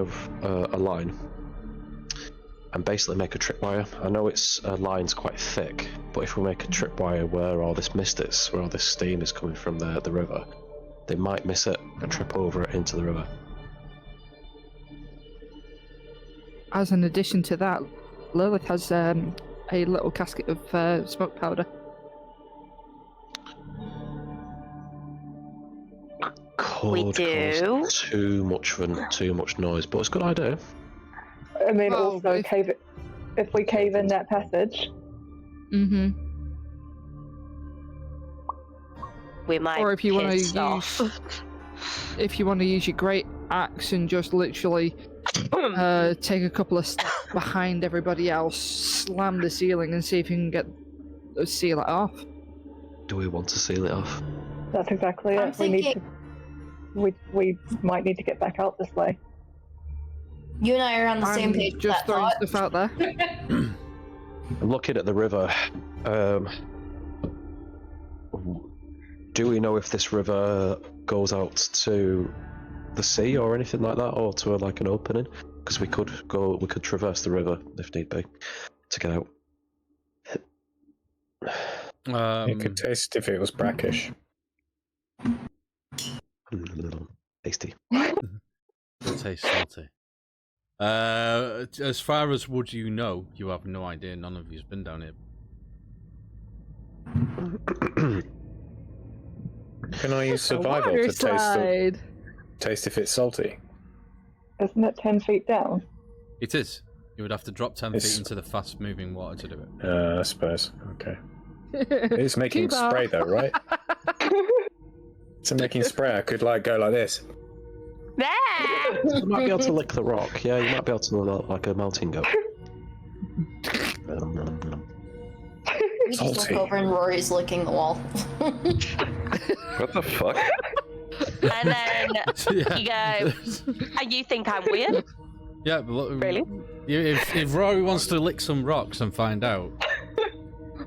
and basically make a tripwire. I know a line's quite thick, but if we make a tripwire where all this mist is, where all this steam is coming from the river, they might miss it and trip over it into the river. As an addition to that, Lilith has a little casket of smoke powder. Could cause too much noise, but it's a good idea. I mean, Well, also, if we cave in that passage, We might Or if you want to piss off. use, if you want to use your great axe and just literally take a couple of steps behind everybody else, slam the ceiling, and see if you can seal it off. Do we want to seal it off? that's exactly I'm it. thinking- We might need to get back out this way. You and I are on the same I'm page with just that throwing thought. stuff out there. I'm looking at the river. Do we know if this river goes out to the sea or anything like that, or to like an opening? Because we could traverse the river if need be to get out. You could taste if it was brackish. A little tasty. It tastes salty. As far as would you know, you have no idea. None of you's been down here. Can I use survival Water to slide. taste if it's salty? Isn't it 10 feet down? It is. You would have to drop 10 It's- feet into the fast-moving water to do it. I suppose. Okay. It's making Cuba. spray though, right? It's making spray. I could like go like this. You might be able to lick the rock. Yeah, you might be able to like a mountain goat. We just look Salty. over and Rory's licking the wall. What the fuck? And then you go, you think I'm weird? Yeah, but look, Really? If Rory wants to lick some rocks and find out,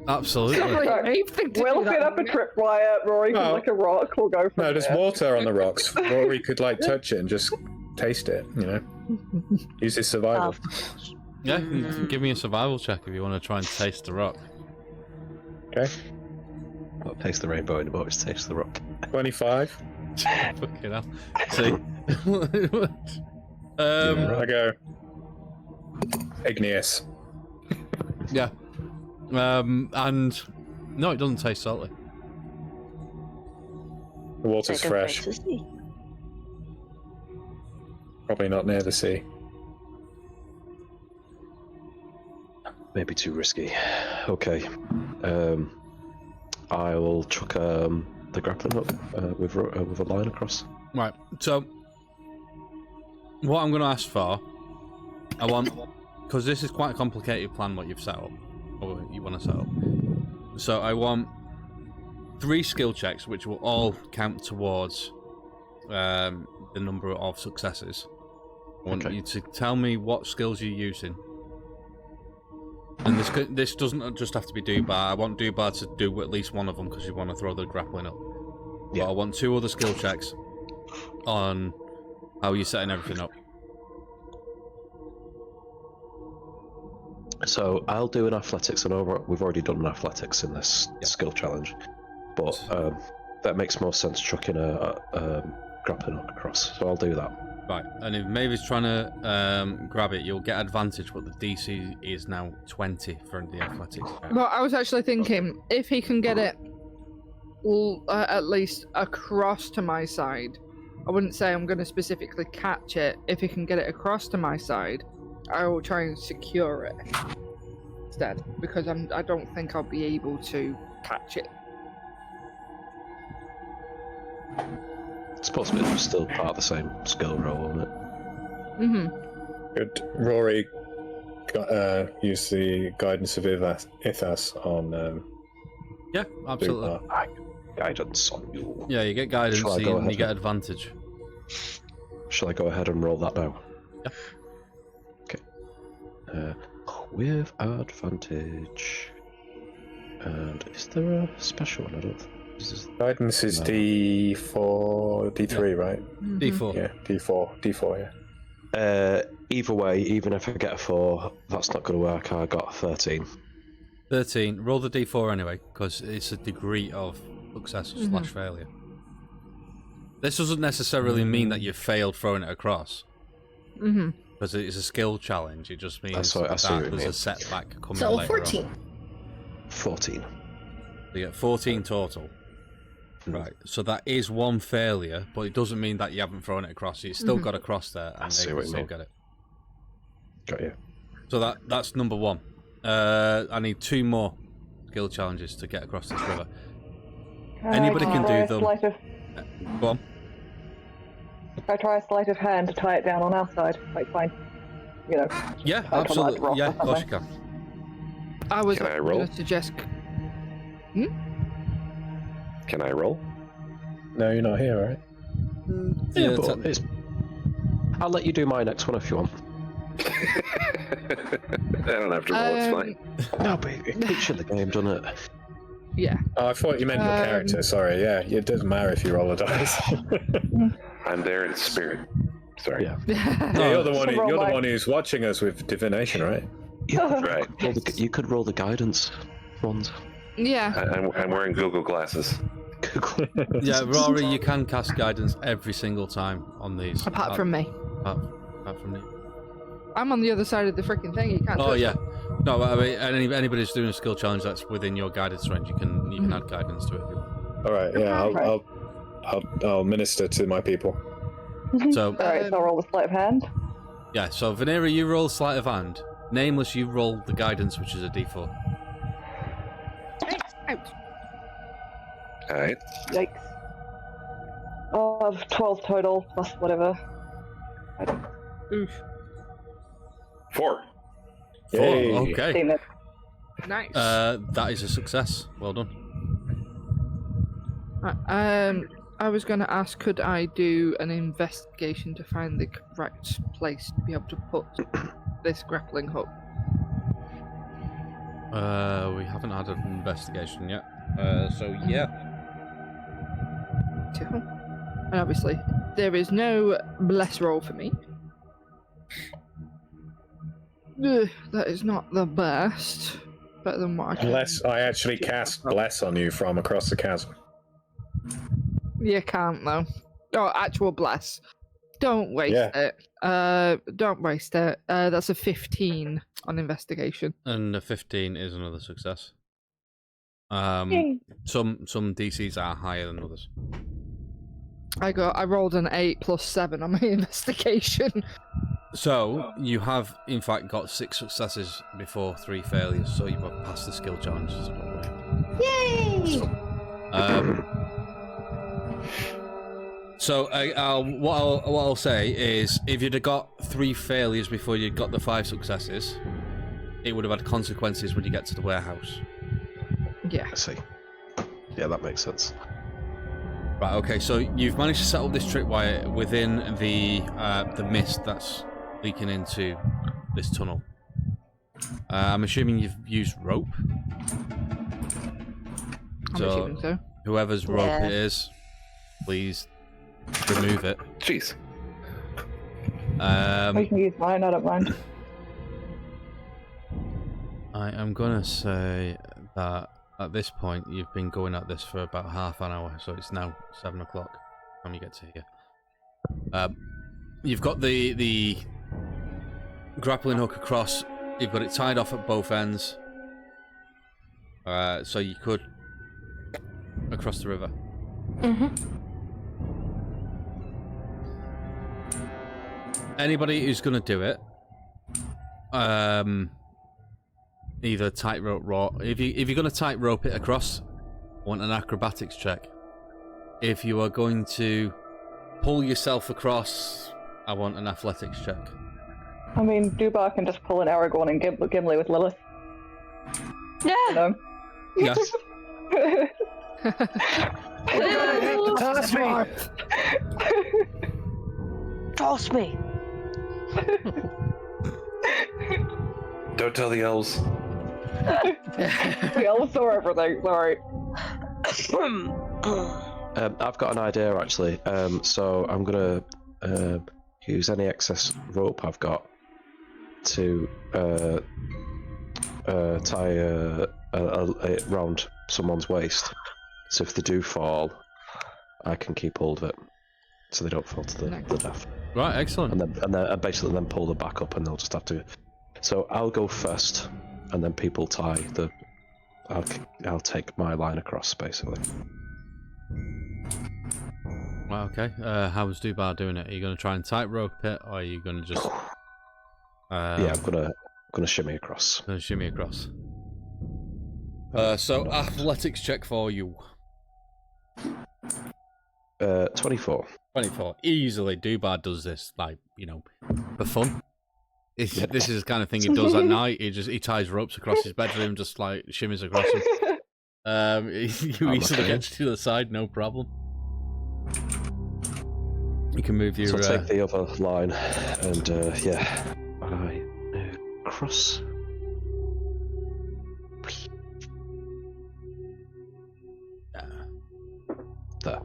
absolutely. I think to We'll do set that. up a tripwire. Rory can No. lick a rock. We'll go from No, there's there. water on the rocks. Rory could like touch it and just taste it. You know, use his survival. Yeah, you can give me a survival check if you want to try and taste the rock. Okay, Not taste the rainbow anymore, it's taste the rock. 25. Fucking hell. See? I go. Igneous. Yeah. And no, it doesn't taste salty. The water's Take a fresh. bit to see. Probably not near the sea. Maybe too risky. Okay. I will chuck the grappling hook with a line across. Right. So, what I'm going to ask for, I want, because this is quite a complicated plan what you've set up, or you want to set up. So I want 3 skill checks, which will all count towards the number of successes. I want Okay. you to tell me what skills you're using. And this doesn't just have to be Dubar. I want Dubar to do at least one of them because you want to throw the grappling up. Yeah. But I want 2 other skill checks on how you're setting everything up. So I'll do an athletics, and we've already done an athletics in this skill challenge, but that makes more sense chucking a grappling hook across. So I'll do that. Right, and if Mavis trying to grab it, you'll get advantage, but the DC is now 20 for the athletics. Well, I was actually thinking if he can get it at least across to my side. I wouldn't say I'm going to specifically catch it. If he can get it across to my side, I will try and secure it instead, because I don't think I'll be able to catch it. I suppose it's still part of the same skill roll, isn't it? Mm-hmm. Could Rory use the guidance of Ithas on Yeah, absolutely. Lupa? Guidance on you. Yeah, you get guidance Shall I go and you ahead? get advantage. Shall I go ahead and roll that now? Yeah. Okay. With advantage. And is there a special one? I don't think. Guidance is No. D4, D3, right? D4. Yeah, D4, yeah. Either way, even if I get a 4, that's not going to work. I got a 13. 13. Roll the D4 anyway, because it's a degree of success / failure. This doesn't necessarily mean that you've failed throwing it across. Mm-hmm. Because it's a skill challenge. It just means I see what that you there's mean. a setback coming So later 14. on. 14. So you get 14 total. Right, so that is one failure, but it doesn't mean that you haven't thrown it across. You've still got a cross there, and see they what can you still mean. get it. Got you. So that's number 1. I need 2 more skill challenges to get across this river. Anybody can do them. Go on. If I try a sleight of hand to tie it down on our side, like fine, you know. Yeah, tie it to a large absolutely. rock Yeah, or of course you something. can. I was Can I roll? going to suggest. Can I roll? No, you're not here, right? Yeah, Yeah, but it's... I'll let you do my next one if you want. I don't have to roll, it's fine. No, but it keeps you in the game, doesn't it? Yeah. Oh, I thought you meant your character. Sorry, yeah. It doesn't matter if you roll a dice. I'm there in spirit. Sorry. Yeah. Yeah, you're the one. Roll You're the mine. one who's watching us with divination, right? Right. You could roll the guidance ones. Yeah. I'm wearing Google glasses. Yeah, Rory, you can cast guidance every single time on these. Apart from me. Apart from me. I'm on the other side of the freaking thing. You can't. Oh touch yeah. me. No, I mean, anybody who's doing a skill challenge that's within your guidance range, you can add guidance to it. If you want. All right. Yeah, Right. I'll minister to my people. So Alright, so I'll roll the sleight of hand. yeah, so Venera, you roll sleight of hand. Nameless, you roll the guidance, which is a D4. Ouch. Alright. Yikes. Of 12 total, plus whatever. Oof. 4. Yay. Oh, okay. Damn it. Nice. That is a success. Well done. I was going to ask, could I do an investigation to find the correct place to be able to put this grappling hook? We haven't had an investigation yet. So yeah. And obviously, there is no bless roll for me. Ugh, that is not the best. Better than what I can. Bless. I actually cast bless on you from across the chasm. You can't though. Oh, actual bless. Don't waste it. Don't waste it. That's a 15 on investigation. And a 15 is another success. Yay. Some DCs are higher than others. I rolled an 8 plus 7 on my investigation. So you have in fact got 6 successes before 3 failures, so you've passed the skill challenges. Yay! So what I'll say is, if you'd have got 3 failures before you got the 5 successes, it would have had consequences when you get to the warehouse. Yeah. I see. Yeah, that makes sense. Right. Okay. So you've managed to set up this tripwire within the mist that's leaking into this tunnel. I'm assuming you've used rope. I'm assuming so. Whoever's rope Yeah. it is, please remove it. Jeez. We can use mine, I don't mind. I am gonna say that at this point you've been going at this for about half an hour, so it's now 7 o'clock when you get to here. You've got the grappling hook across. You've got it tied off at both ends, so you could across the river. Anybody who's gonna do it, either tightrope raw. If you're going to tightrope it across, I want an acrobatics check. If you are going to pull yourself across, I want an athletics check. I mean, Dubar can just pull an Aragorn and Gimli with Lilith. Yeah. You know? Yeah. Toss me! Toss me. Don't tell the elves. We all saw everything, sorry. I've got an idea actually. So I'm gonna use any excess rope I've got to tie it round someone's waist. So if they do fall, I can keep hold of it, so they don't fall to the death. Right, excellent. And then basically then pull them back up, and they'll just have to. So I'll go first, and then people tie the. I'll take my line across basically. Well, okay. How's Dubar doing it? Are you going to try and tightrope it, or are you going to just? Yeah, I'm gonna shimmy across. Shimmy across. So athletics check for you. 24. 24. Easily, Dubar does this, like, for fun. This is the kind of thing he does at night. He ties ropes across his bedroom, just like shimmies across them. You easily get to the other side, no problem. You can move your. So I'll take the other line, and yeah, I cross. There.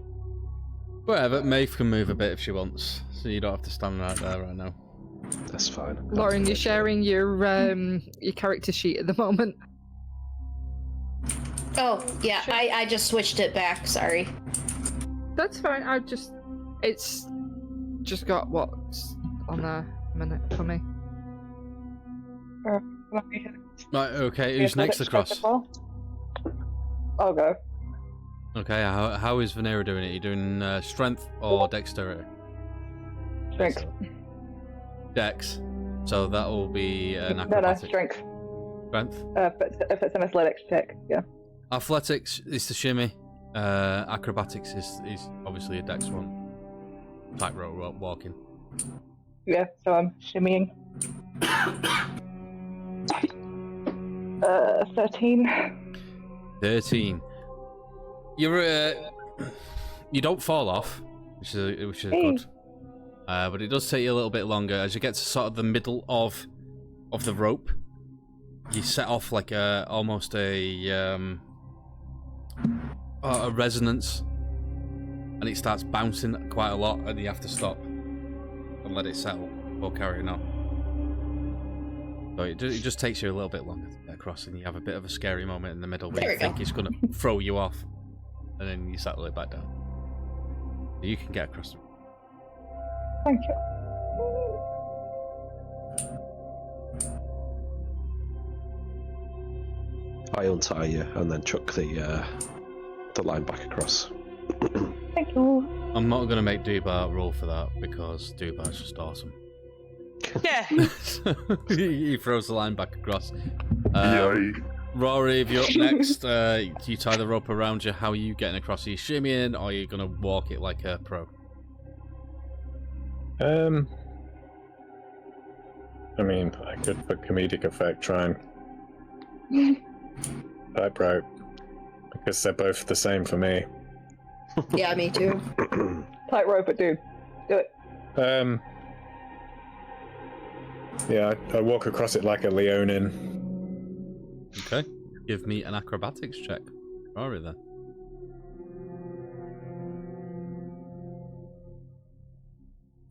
Whatever, Maeve can move a bit if she wants, so you don't have to stand right there right now. That's fine. Lauren, you're sharing your character sheet at the moment. Oh, yeah, I just switched it back, sorry. That's fine, it's just got what's on there a minute for me. Right, okay, who's next across? I'll go. Okay, how is Venera doing it? Are you doing strength or dexterity? Strength. Dex. So that will be an No, acrobatic. strength. Strength? If it's an athletics check, yeah. Athletics is the shimmy. Acrobatics is obviously a dex one. Tightrope walking. Yeah, so I'm shimmying. 13. 13. You don't fall off, which is good. But it does take you a little bit longer as you get to sort of the middle of the rope. You set off like almost a resonance, and it starts bouncing quite a lot, and you have to stop and let it settle before carrying on. So it just takes you a little bit longer to get across, and you have a bit of a scary moment in the middle where you think it's going to throw you off, and then you settle it back down. You can get across. Thank you. I untie you and then chuck the line back across. Thank you. I'm not going to make Dubar roll for that because Dubar's just awesome. Yeah. He throws the line back across. Yay. Rory, if you're up next, you tie the rope around you. How are you getting across? Are you shimmying, or are you going to walk it like a pro? I mean, I could, for comedic effect, try and tightrope, because they're both the same for me. Yeah, me too. Tightrope it, dude. Do it. Yeah, I walk across it like a Leonin. Okay. Give me an acrobatics check. Rory, then.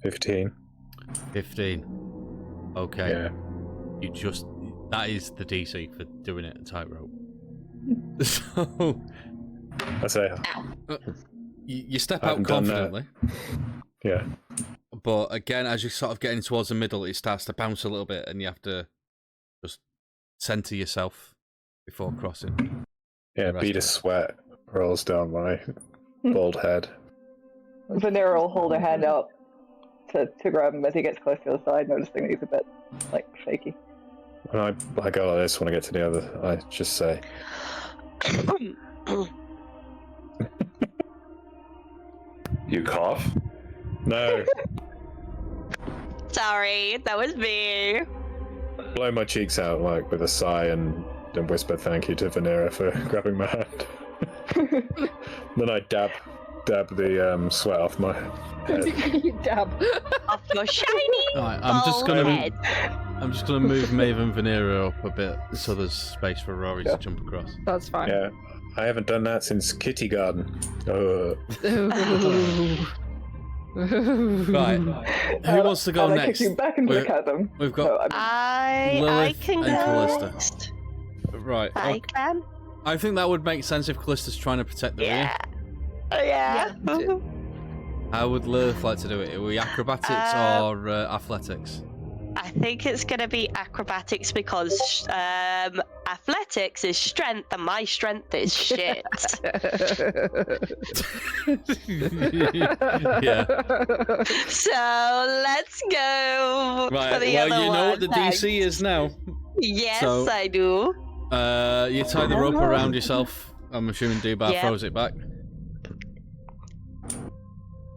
15. 15. Okay. Yeah. That is the DC for doing it a tightrope. So I say, you step I out haven't done that. confidently, yeah. but again, as you're sort of getting towards the middle, it starts to bounce a little bit, and you have to just center yourself before crossing. Yeah, The bead of rest sweat rolls down my bald head. Venera will hold her hand out to grab him as he gets close to the side, noticing that he's a bit, shaky. When I go like this when I get to the other, I just say, You cough? no. Sorry, that was me. Blow my cheeks out like with a sigh and whisper thank you to Vanera for grabbing my hand. Then I dab the sweat off my head. You dab. Off your shiny Right, bald head. I'm just gonna move Maven Vanera up a bit so there's space for Rory to jump across. That's fine. Yeah, I haven't done that since Kitty Garden. Right, who wants to go and next? I kick you back into the chasm. We've got No, I Lilith can and go Callista. next. Right. I Okay. can. I think that would make sense if Callista's trying to protect the rear. Yeah. Oh, yeah. Yeah. How would Lilith like to do it? Are we acrobatics or athletics? I think it's going to be acrobatics because athletics is strength and my strength is shit. Yeah. So let's go Right. for the Well, other you one. know what the thanks. DC is now. Yes, So- I do. You tie the rope around yourself. I'm assuming Dubar Yep. throws it back.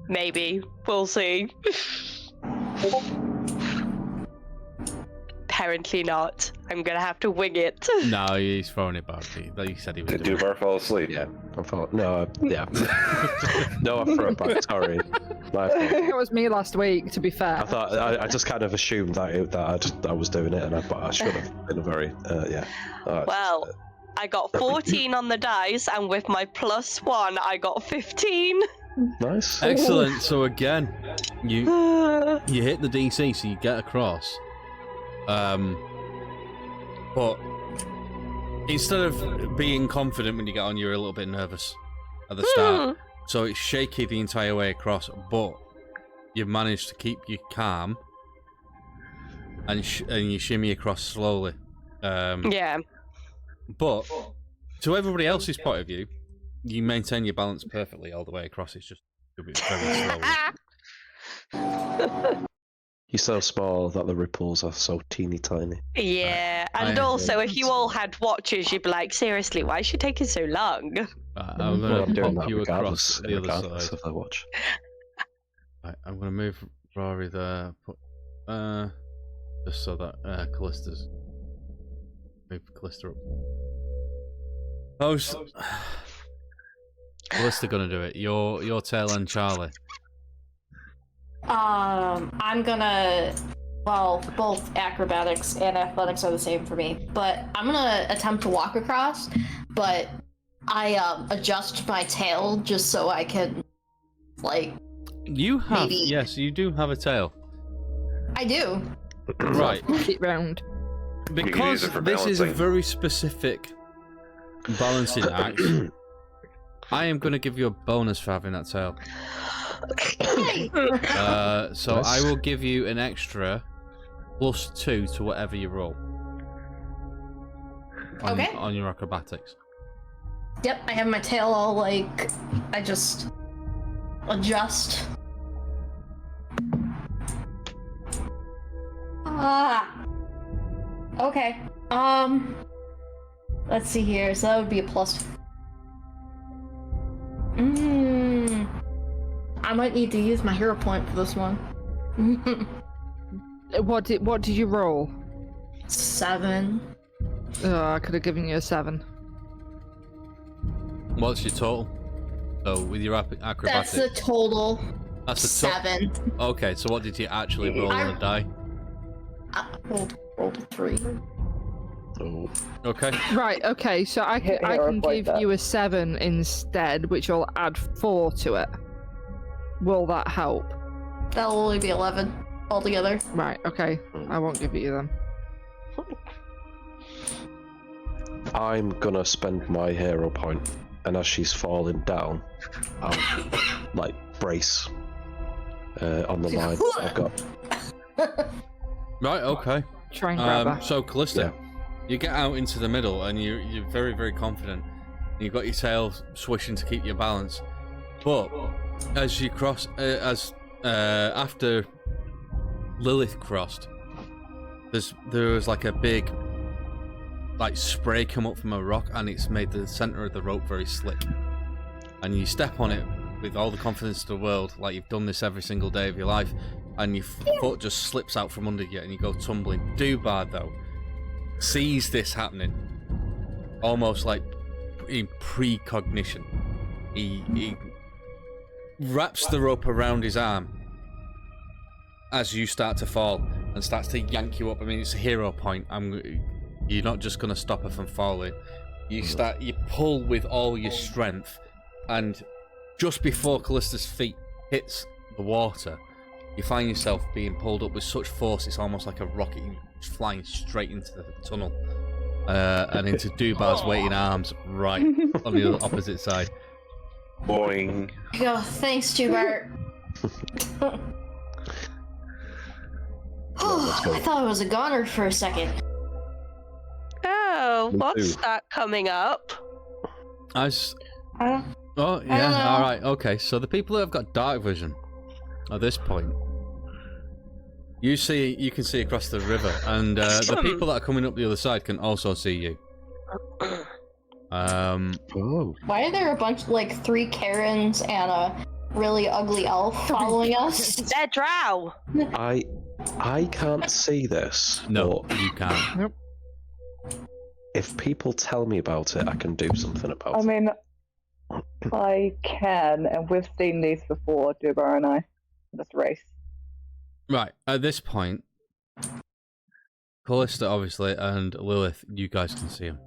Maybe. We'll see. Apparently not. I'm going to have to wing it. No, he's throwing it back. He said he was Did doing it. Dubar fall asleep? Yeah, I thought. No, yeah. No, I threw it back. Sorry. My fault. It was me last week, to be fair. I thought I just kind of assumed that I was doing it, but I should have been a very yeah. Well, I got 14 on the dice, and with my +1, I got 15. Nice. Excellent. So again, you hit the DC, so you get across. But instead of being confident when you get on, you're a little bit nervous at the start. So it's shaky the entire way across, but you've managed to keep you calm and you shimmy across slowly. Yeah. But to everybody else's point of view, you maintain your balance perfectly all the way across. It's just very slowly. You're so small that the ripples are so teeny tiny. Yeah, and I- also if you all had watches, you'd be like, seriously, why is she taking so long? I'm Well, going I'm to doing pop that you regardless, across the other regardless side. of the watch. Right, I'm going to move Rory there. Put, just so that Callista's... Move Callista up. Oh, Callista going to do it. Your tail and Charlie. I'm gonna. Well, both acrobatics and athletics are the same for me, but I'm gonna attempt to walk across. But I adjust my tail just so I can, like. You have... Maybe. Yes, you do have a tail. I do. Right. Keep round. Because use it for this is a balancing. very specific balancing act, I am going to give you a bonus for having that tail. So Nice. I will give you an extra +2 to whatever you roll. Okay. On your acrobatics. Yep, I have my tail all like. I just adjust. Okay. Let's see here. So that would be a plus. I might need to use my hero point for this one. What did you roll? 7. I could have given you a 7. What's your total? So with your acrobatics. That's the total. That's a 7. Okay, so what did you actually roll on the die? Rolled a 3. Oh. Okay. Right. Okay. So I Hit can hero point give that. you a 7 instead, which will add 4 to it. Will that help? That'll only be 11 altogether. Right. Okay. I won't give it you then. I'm gonna spend my hero point, and as she's falling down, I'll like brace on the line. I've got Right, okay. Try and grab her. So Callista, you get out into the middle and you're very, very confident. And you've got your tail swishing to keep your balance. But as you cross, after Lilith crossed, there was like a big like spray come up from a rock, and it's made the center of the rope very slick. And you step on it with all the confidence in the world, like you've done this every single day of your life, and your foot just slips out from under you, and you go tumbling. Dubar though sees this happening, almost like in precognition. He wraps the rope around his arm as you start to fall and starts to yank you up. I mean, it's a hero point. You're not just gonna stop her from falling. You pull with all your strength, and just before Callista's feet hits the water, you find yourself being pulled up with such force it's almost like a rocket flying straight into the tunnel and into Dubar's waiting arms right on the opposite side. Boing. Go, thanks, Dubar. I thought it was a goner for a second. Oh, Me what's too. that coming up? Oh I don't yeah, know. all right, okay. So the people that have got dark vision at this point, you can see across the river, and the people that are coming up the other side can also see you. Oh. Why are there a bunch, like 3 Karens and a really ugly elf following us? They're drow. I can't see this. No, but you can't. Nope. if people tell me about it, I can do something about I it. mean, I can, and we've seen these before, Dubar and I, this race. Right, at this point, Callista, obviously, and Lilith, you guys can see him.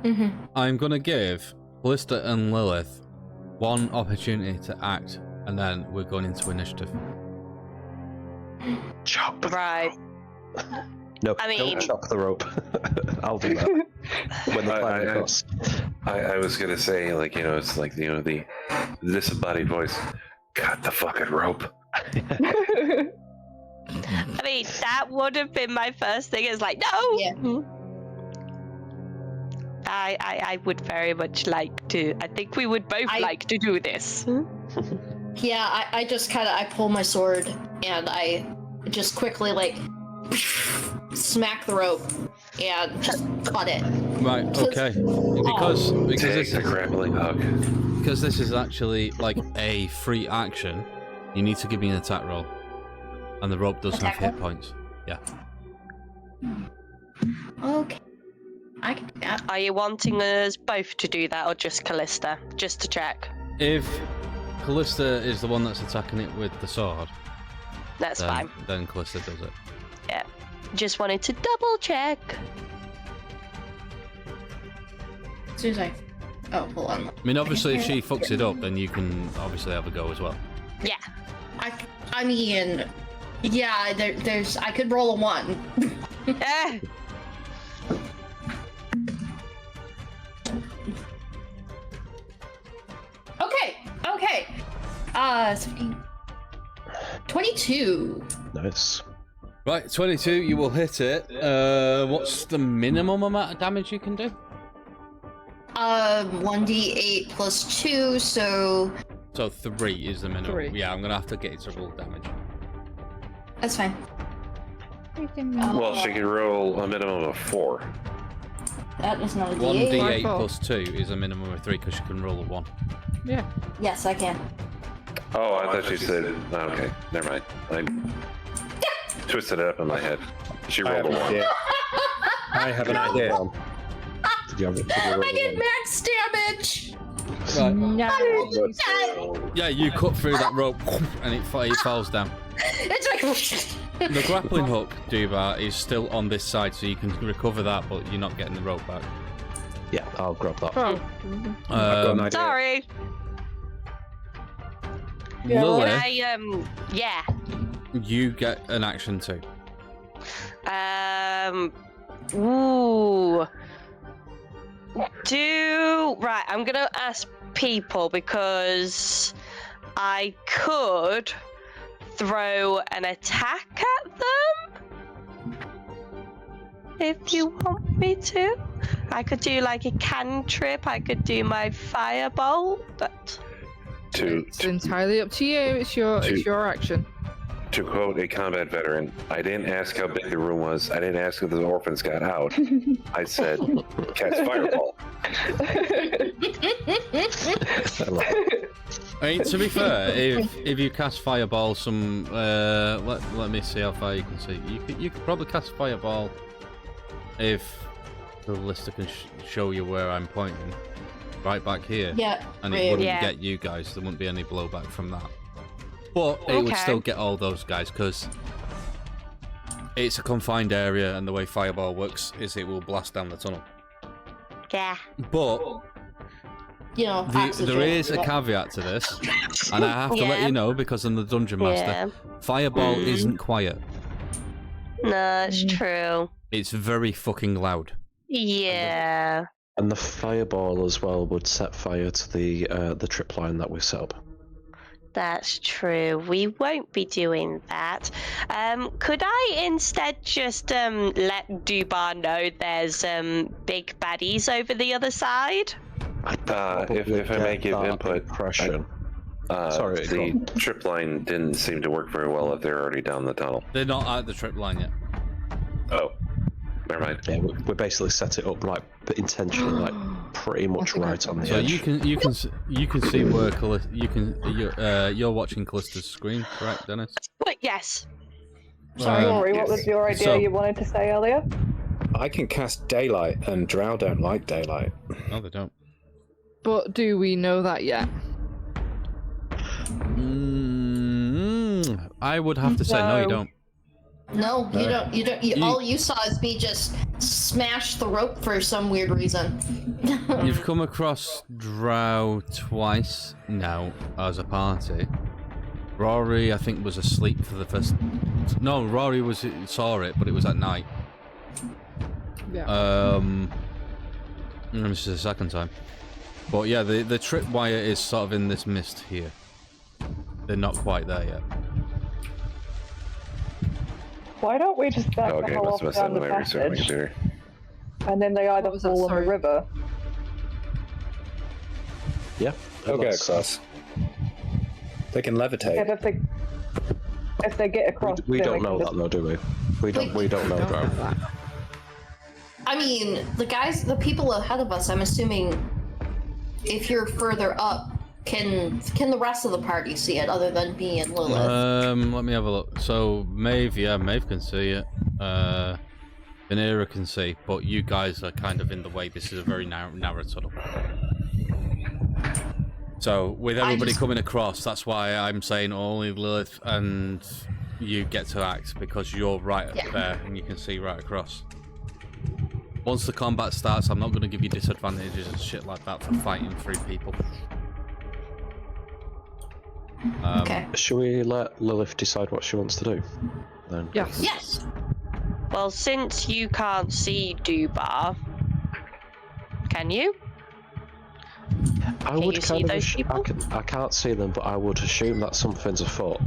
Mm-hmm. I'm going to give Callista and Lilith one opportunity to act, and then we're going into initiative. Chop the Right. No, I mean- don't chop the rope. I'll do that. When the plan across. I was gonna say, like, you know, it's like, you know, the disembodied voice. Cut the fucking rope. I mean, that would have been my first thing. It's like, no! Yeah. I would very much like to. I think we would both like to do this. Yeah, I just kind of, I pull my sword and I just quickly, like, smack the rope and just cut it. Right, okay. Because Take this the is, grappling hook. because this is actually like a free action, you need to give me an attack roll. And the rope doesn't have Attack hit points. Yeah. Okay. I can do that. Are you wanting us both to do that or just Callista? Just to check. If Callista is the one that's attacking it with the sword, That's fine. then Callista does it. Yeah. Just wanted to double check. As soon as I... Oh, hold on. I mean, obviously, if she fucks it up, then you can obviously have a go as well. Yeah. I mean... Yeah, there's... I could roll a 1. Eh. Okay. 17... 22. Nice. Right, 22, you will hit it. What's the minimum amount of damage you can do? 1d8 plus 2, so... So 3 is the minimum. 3. Yeah, I'm going to have to get you to roll damage. That's fine. Well, she can roll a minimum of 4. That is not a 1d8 d8. plus 2 is a minimum of 3 because you can roll a 1. Yeah. Yes, I can. Oh, I thought you said. Oh, okay, never mind. I twisted it up in my head. She I rolled have a an 1. idea. I have an idea. Did you roll I get one? max damage! Right. Yeah, you cut through that rope and it falls down. It's like... The grappling hook, Dubar, is still on this side, so you can recover that, but you're not getting the rope back. Yeah, I'll grab that. Oh. I've got an idea. Sorry. Lily, Yeah. you get an action too. Ooh. Right, I'm gonna ask people because I could throw an attack at them. If you want me to. I could do like a cantrip, I could do my firebolt, but It's entirely up to you. It's your action. to quote a combat veteran, I didn't ask how big the room was. I didn't ask if the orphans got out. I said, cast fireball. I mean, to be fair, if you cast fireball, let me see how far you can see. You could probably cast fireball if the lister can show you where I'm pointing, right back here. Yeah. And it wouldn't get you guys. There wouldn't be any blowback from that. But it would still get all those guys because it's a confined area, and the way fireball works is it will blast down the tunnel. Yeah. But there is a caveat to this, and I have to let you know because I'm the dungeon master. Fireball isn't quiet. No, it's true. It's very fucking loud. Yeah. And the fireball as well would set fire to the trip line that we set up. That's true. We won't be doing that. Could I instead just let Dubar know there's big baddies over the other side? If I may give input, impression. Sorry, the trip line didn't seem to work very well if they're already down the tunnel. They're not at the trip line yet. Oh, never mind. Yeah, we basically set it up like intentionally, like pretty much right on the so edge. you can see where you're watching Callista's screen, correct, Dennis? But yes. Sorry, Rory, what was your idea you wanted to say earlier? I can cast daylight, and Drow don't like daylight. No, they don't. But do we know that yet? I would have to say no, you don't. No, you don't. You don't. All you saw is me just smash the rope for some weird reason. You've come across Drow twice now as a party. Rory, I think, was asleep for the first. No, Rory saw it, but it was at night. Yeah. This is the second time. But yeah, the tripwire is sort of in this mist here. They're not quite there yet. Why don't we just back the Okay, hell must off have down the my research passage, computer. and then they either was that, fall in sorry? the river. Yeah. They'll get across. They can levitate. And if they get across, We then don't they know can that though, do we? We don't know, Drow. I mean, the people ahead of us. I'm assuming if you're further up, can the rest of the party see it other than me and Lilith? Let me have a look. So Maeve can see it. Vanera can see, but you guys are kind of in the way. This is a very narrow tunnel. So with everybody coming across, that's why I'm saying only Lilith and you get to act, because you're right up there and you can see right across. Once the combat starts, I'm not going to give you disadvantages and shit like that for fighting 3 people. Okay. Should we let Lilith decide what she wants to do? Then. Yes. Yes. Well, since you can't see Dubar, can you? I Can would you see kind of. those people? I can't see them, but I would assume that something's afoot.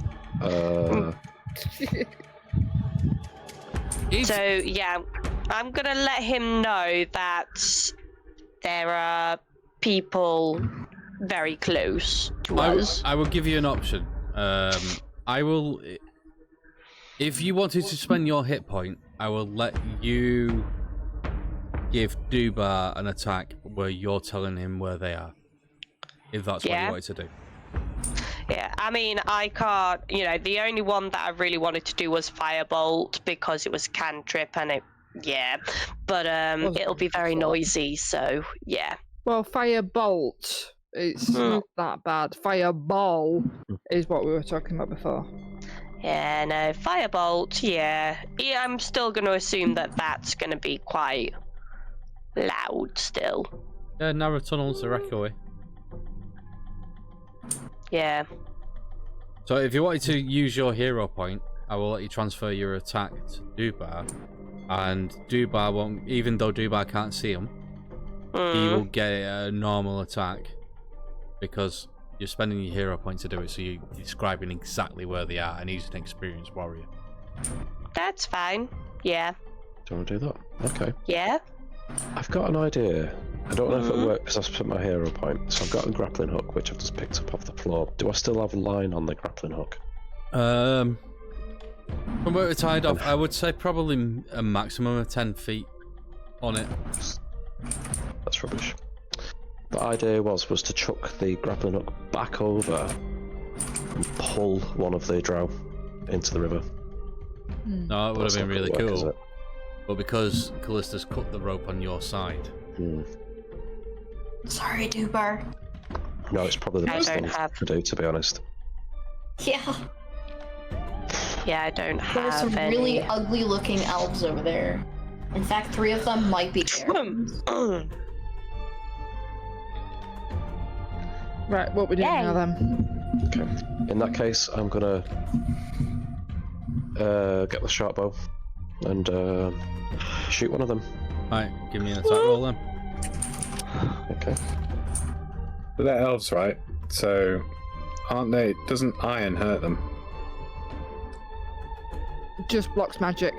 So yeah, I'm gonna let him know that there are people very close to us. I will give you an option. I will, if you wanted to spend your hit point, I will let you give Dubar an attack where you're telling him where they are. If that's what you wanted to do. Yeah, I mean, I can't, the only one that I really wanted to do was Firebolt because it was cantrip and but it'll be very noisy, so yeah. Well, Firebolt, it's not that bad. Fireball is what we were talking about before. Yeah, no, Firebolt, yeah, I'm still going to assume that that's going to be quite loud still. Yeah, narrow tunnels are echoey. Yeah. So if you wanted to use your hero point, I will let you transfer your attack to Dubar, and Dubar won't, even though Dubar can't see him, he will get a normal attack because you're spending your hero point to do it, so you're describing exactly where they are, and he's an experienced warrior. That's fine. Yeah. Do you want to do that? Okay. Yeah. I've got an idea. I don't know if it works because I've spent my hero point. So I've got a grappling hook, which I've just picked up off the floor. Do I still have a line on the grappling hook? From where we're tied off, I would say probably a maximum of 10 feet on it. That's rubbish. The idea was to chuck the grappling hook back over and pull one of the drow into the river. No, it would That's have been not really gonna work, is cool. it? But because Callista's cut the rope on your side. Sorry, Dubar. No, it's probably the I best don't thing have- to do, to be honest. Yeah. Yeah, I don't There's have some any. really ugly looking elves over there. In fact, 3 of them might be Karens. Right, what we doing Yay. now then? Okay. In that case, I'm gonna get the sharp bow and shoot one of them. Alright, give me an attack roll then. Okay. But they're elves, right? So, aren't they? Doesn't iron hurt them? Just blocks magic.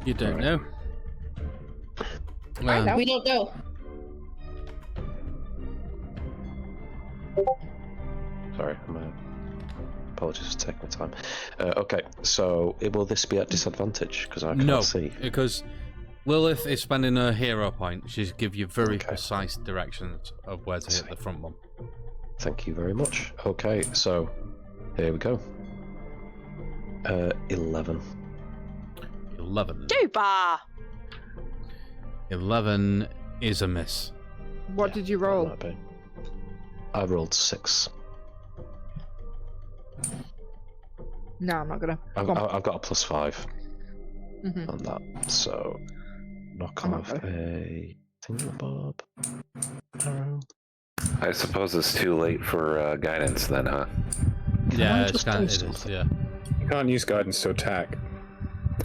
You don't Right. know. I know. We don't know. Sorry, apologies for taking my time. Okay, so will this be at disadvantage? Because I can't No, see. because Lilith is spending her hero point. She's give you very Okay. precise directions of where to hit the front one. Thank you very much. Okay, so here we go. 11. 11. Dubar! 11 is a miss. What Yeah, did you that roll? might be. I rolled 6. No, I'm not gonna. I've Come on. got a +5 Mhm. on that, so knock I'm off okay. a thingamabob arrow. I suppose it's too late for guidance then, huh? Yeah, I it's just kind do of, it is, something? yeah. You can't use guidance to attack.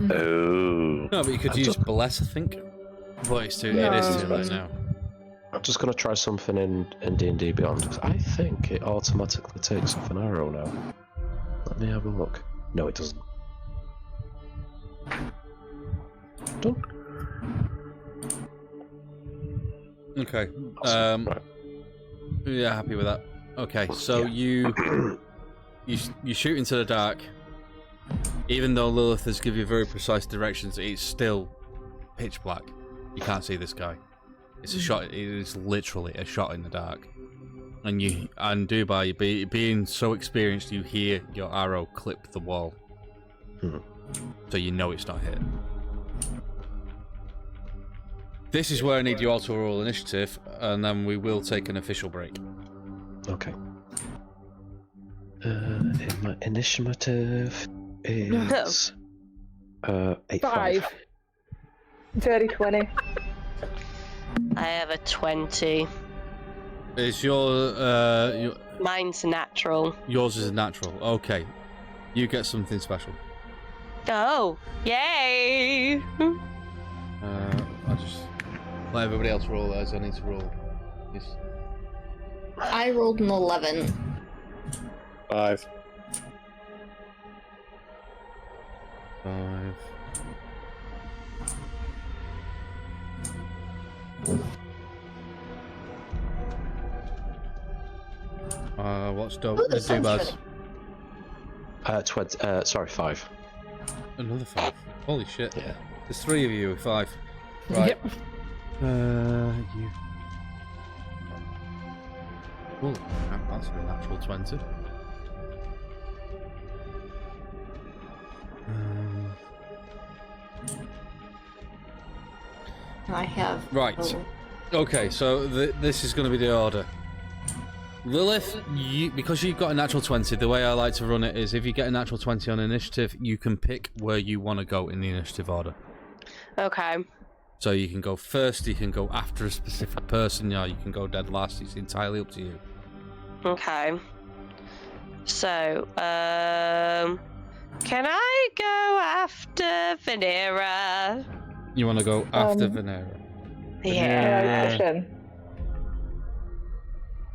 Oh. No, but you could I'm use just- bless, I think. But it's too, No. it is too late now. I'm just gonna try something in D&D Beyond. 'Cause I think it automatically takes off an arrow now. Let me have a look. No, it doesn't. Done. Okay. Awesome. Right. Yeah, happy with that. Okay, so you shoot into the dark. Even though Lilith has given you very precise directions, it's still pitch black. You can't see this guy. It's a shot. It is literally a shot in the dark. And Dubai, being so experienced, you hear your arrow clip the wall. So you know it's not hit. This is where I need you all to roll initiative, and then we will take an official break. Okay. In my initiative is 8-5. 5. Dirty 20. I have a 20. Is your Mine's natural. yours is a natural? Okay, you get something special. Oh, yay! I'll just let everybody else roll as I need to roll. Yes. I rolled an 11. 5. 5. What's Ooh, the sun's Dubas? shining. 20. 5. Another 5. Holy shit. Yeah. There's 3 of you with 5. Right. Yep. You. Oh, that's a natural 20. I have. Right. Oh. Okay, so this is going to be the order. Lilith, because you've got a natural 20, the way I like to run it is if you get a natural 20 on initiative, you can pick where you want to go in the initiative order. Okay. So you can go first, you can go after a specific person, or you can go dead last. It's entirely up to you. Okay. So, can I go after Venera? You want to go after Venera? Yeah. Question.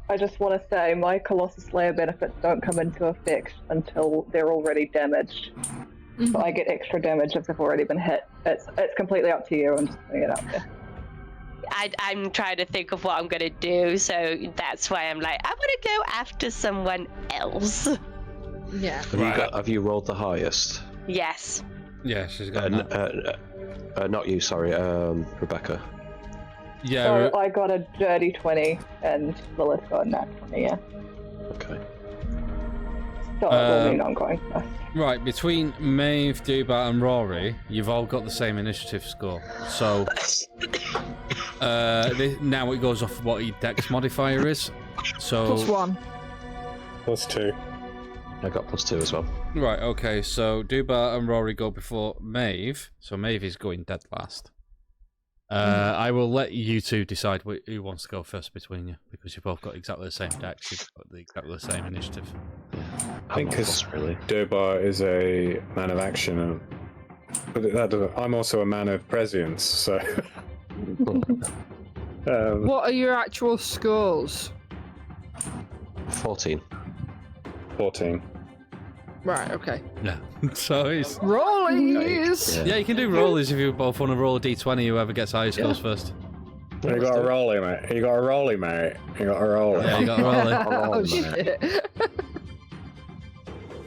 I just want to say my Colossus Slayer benefits don't come into effect until they're already damaged. So I get extra damage if they've already been hit. It's completely up to you. I'm just putting it out there. I'm trying to think of what I'm gonna do, so that's why I'm like, I want to go after someone else. Yeah. Have you rolled the highest? Yes. Yeah, she's got that. Not you, sorry, Rebecca. Yeah, So I got a dirty 20, and Lilith got a nat 20, yeah. Okay. So it will mean I'm going first. right, between Maeve, Dubat, and Rory, you've all got the same initiative score. So, now it goes off what your dex modifier is. So +1. +2. I got +2 as well. Right, okay, so Dubat and Rory go before Maeve, so Maeve is going dead last. I will let you two decide who wants to go first between you, because you've both got exactly the same dex, you've got exactly the same initiative. I think because Durbar is a man of action, but I'm also a man of prescience, so... What are your actual scores? 14. 14. Right, okay. Yeah, so it's... Rollies! Yeah, you can do rollies if you both want to roll a d20, whoever gets higher scores first. You got a rolly, mate. You got a rolly, mate. You got a rolly. Yeah, you got a rolly. Oh, shit.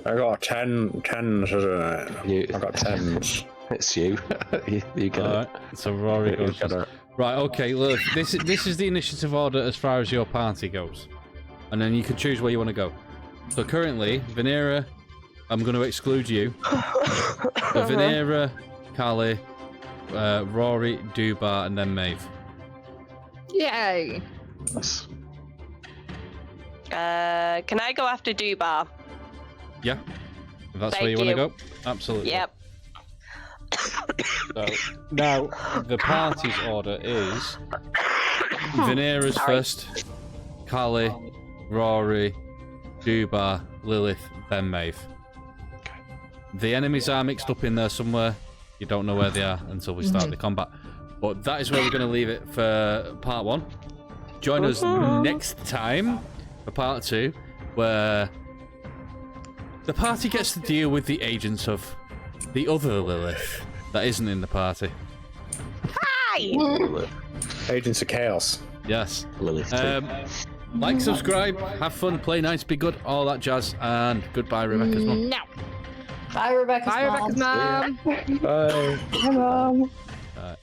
I got 10s, isn't it? I got 10s. It's you. you get Alright, so Rory goes first. Right, okay, look, this is the initiative order as far as your party goes. And then you can choose where you want to go. So currently, Venera, I'm going to exclude you. So Venera, Callie, Rory, Dubar, and then Maeve. Yay! Yes. Can I go after Dubar? Yeah? If that's Thank where you want to you. go? Absolutely. Yep. So, now, the party's order is Venera's first, Callie, Rory, Dubar, Lilith, then Maeve. The enemies are mixed up in there somewhere. You don't know where they are until we start the combat. But that is where we're going to leave it for part 1. Join us next time for part 2, where the party gets to deal with the agents of the other Lilith that isn't in the party. Hi! Agents of Chaos. Yes. Lilith too. Like, subscribe, have fun, play nice, be good, all that jazz, and goodbye, Rebecca's mum. No. Bye, Rebecca's Bye, mom. Rebecca's mom. Bye. Hi, Mom. Alright.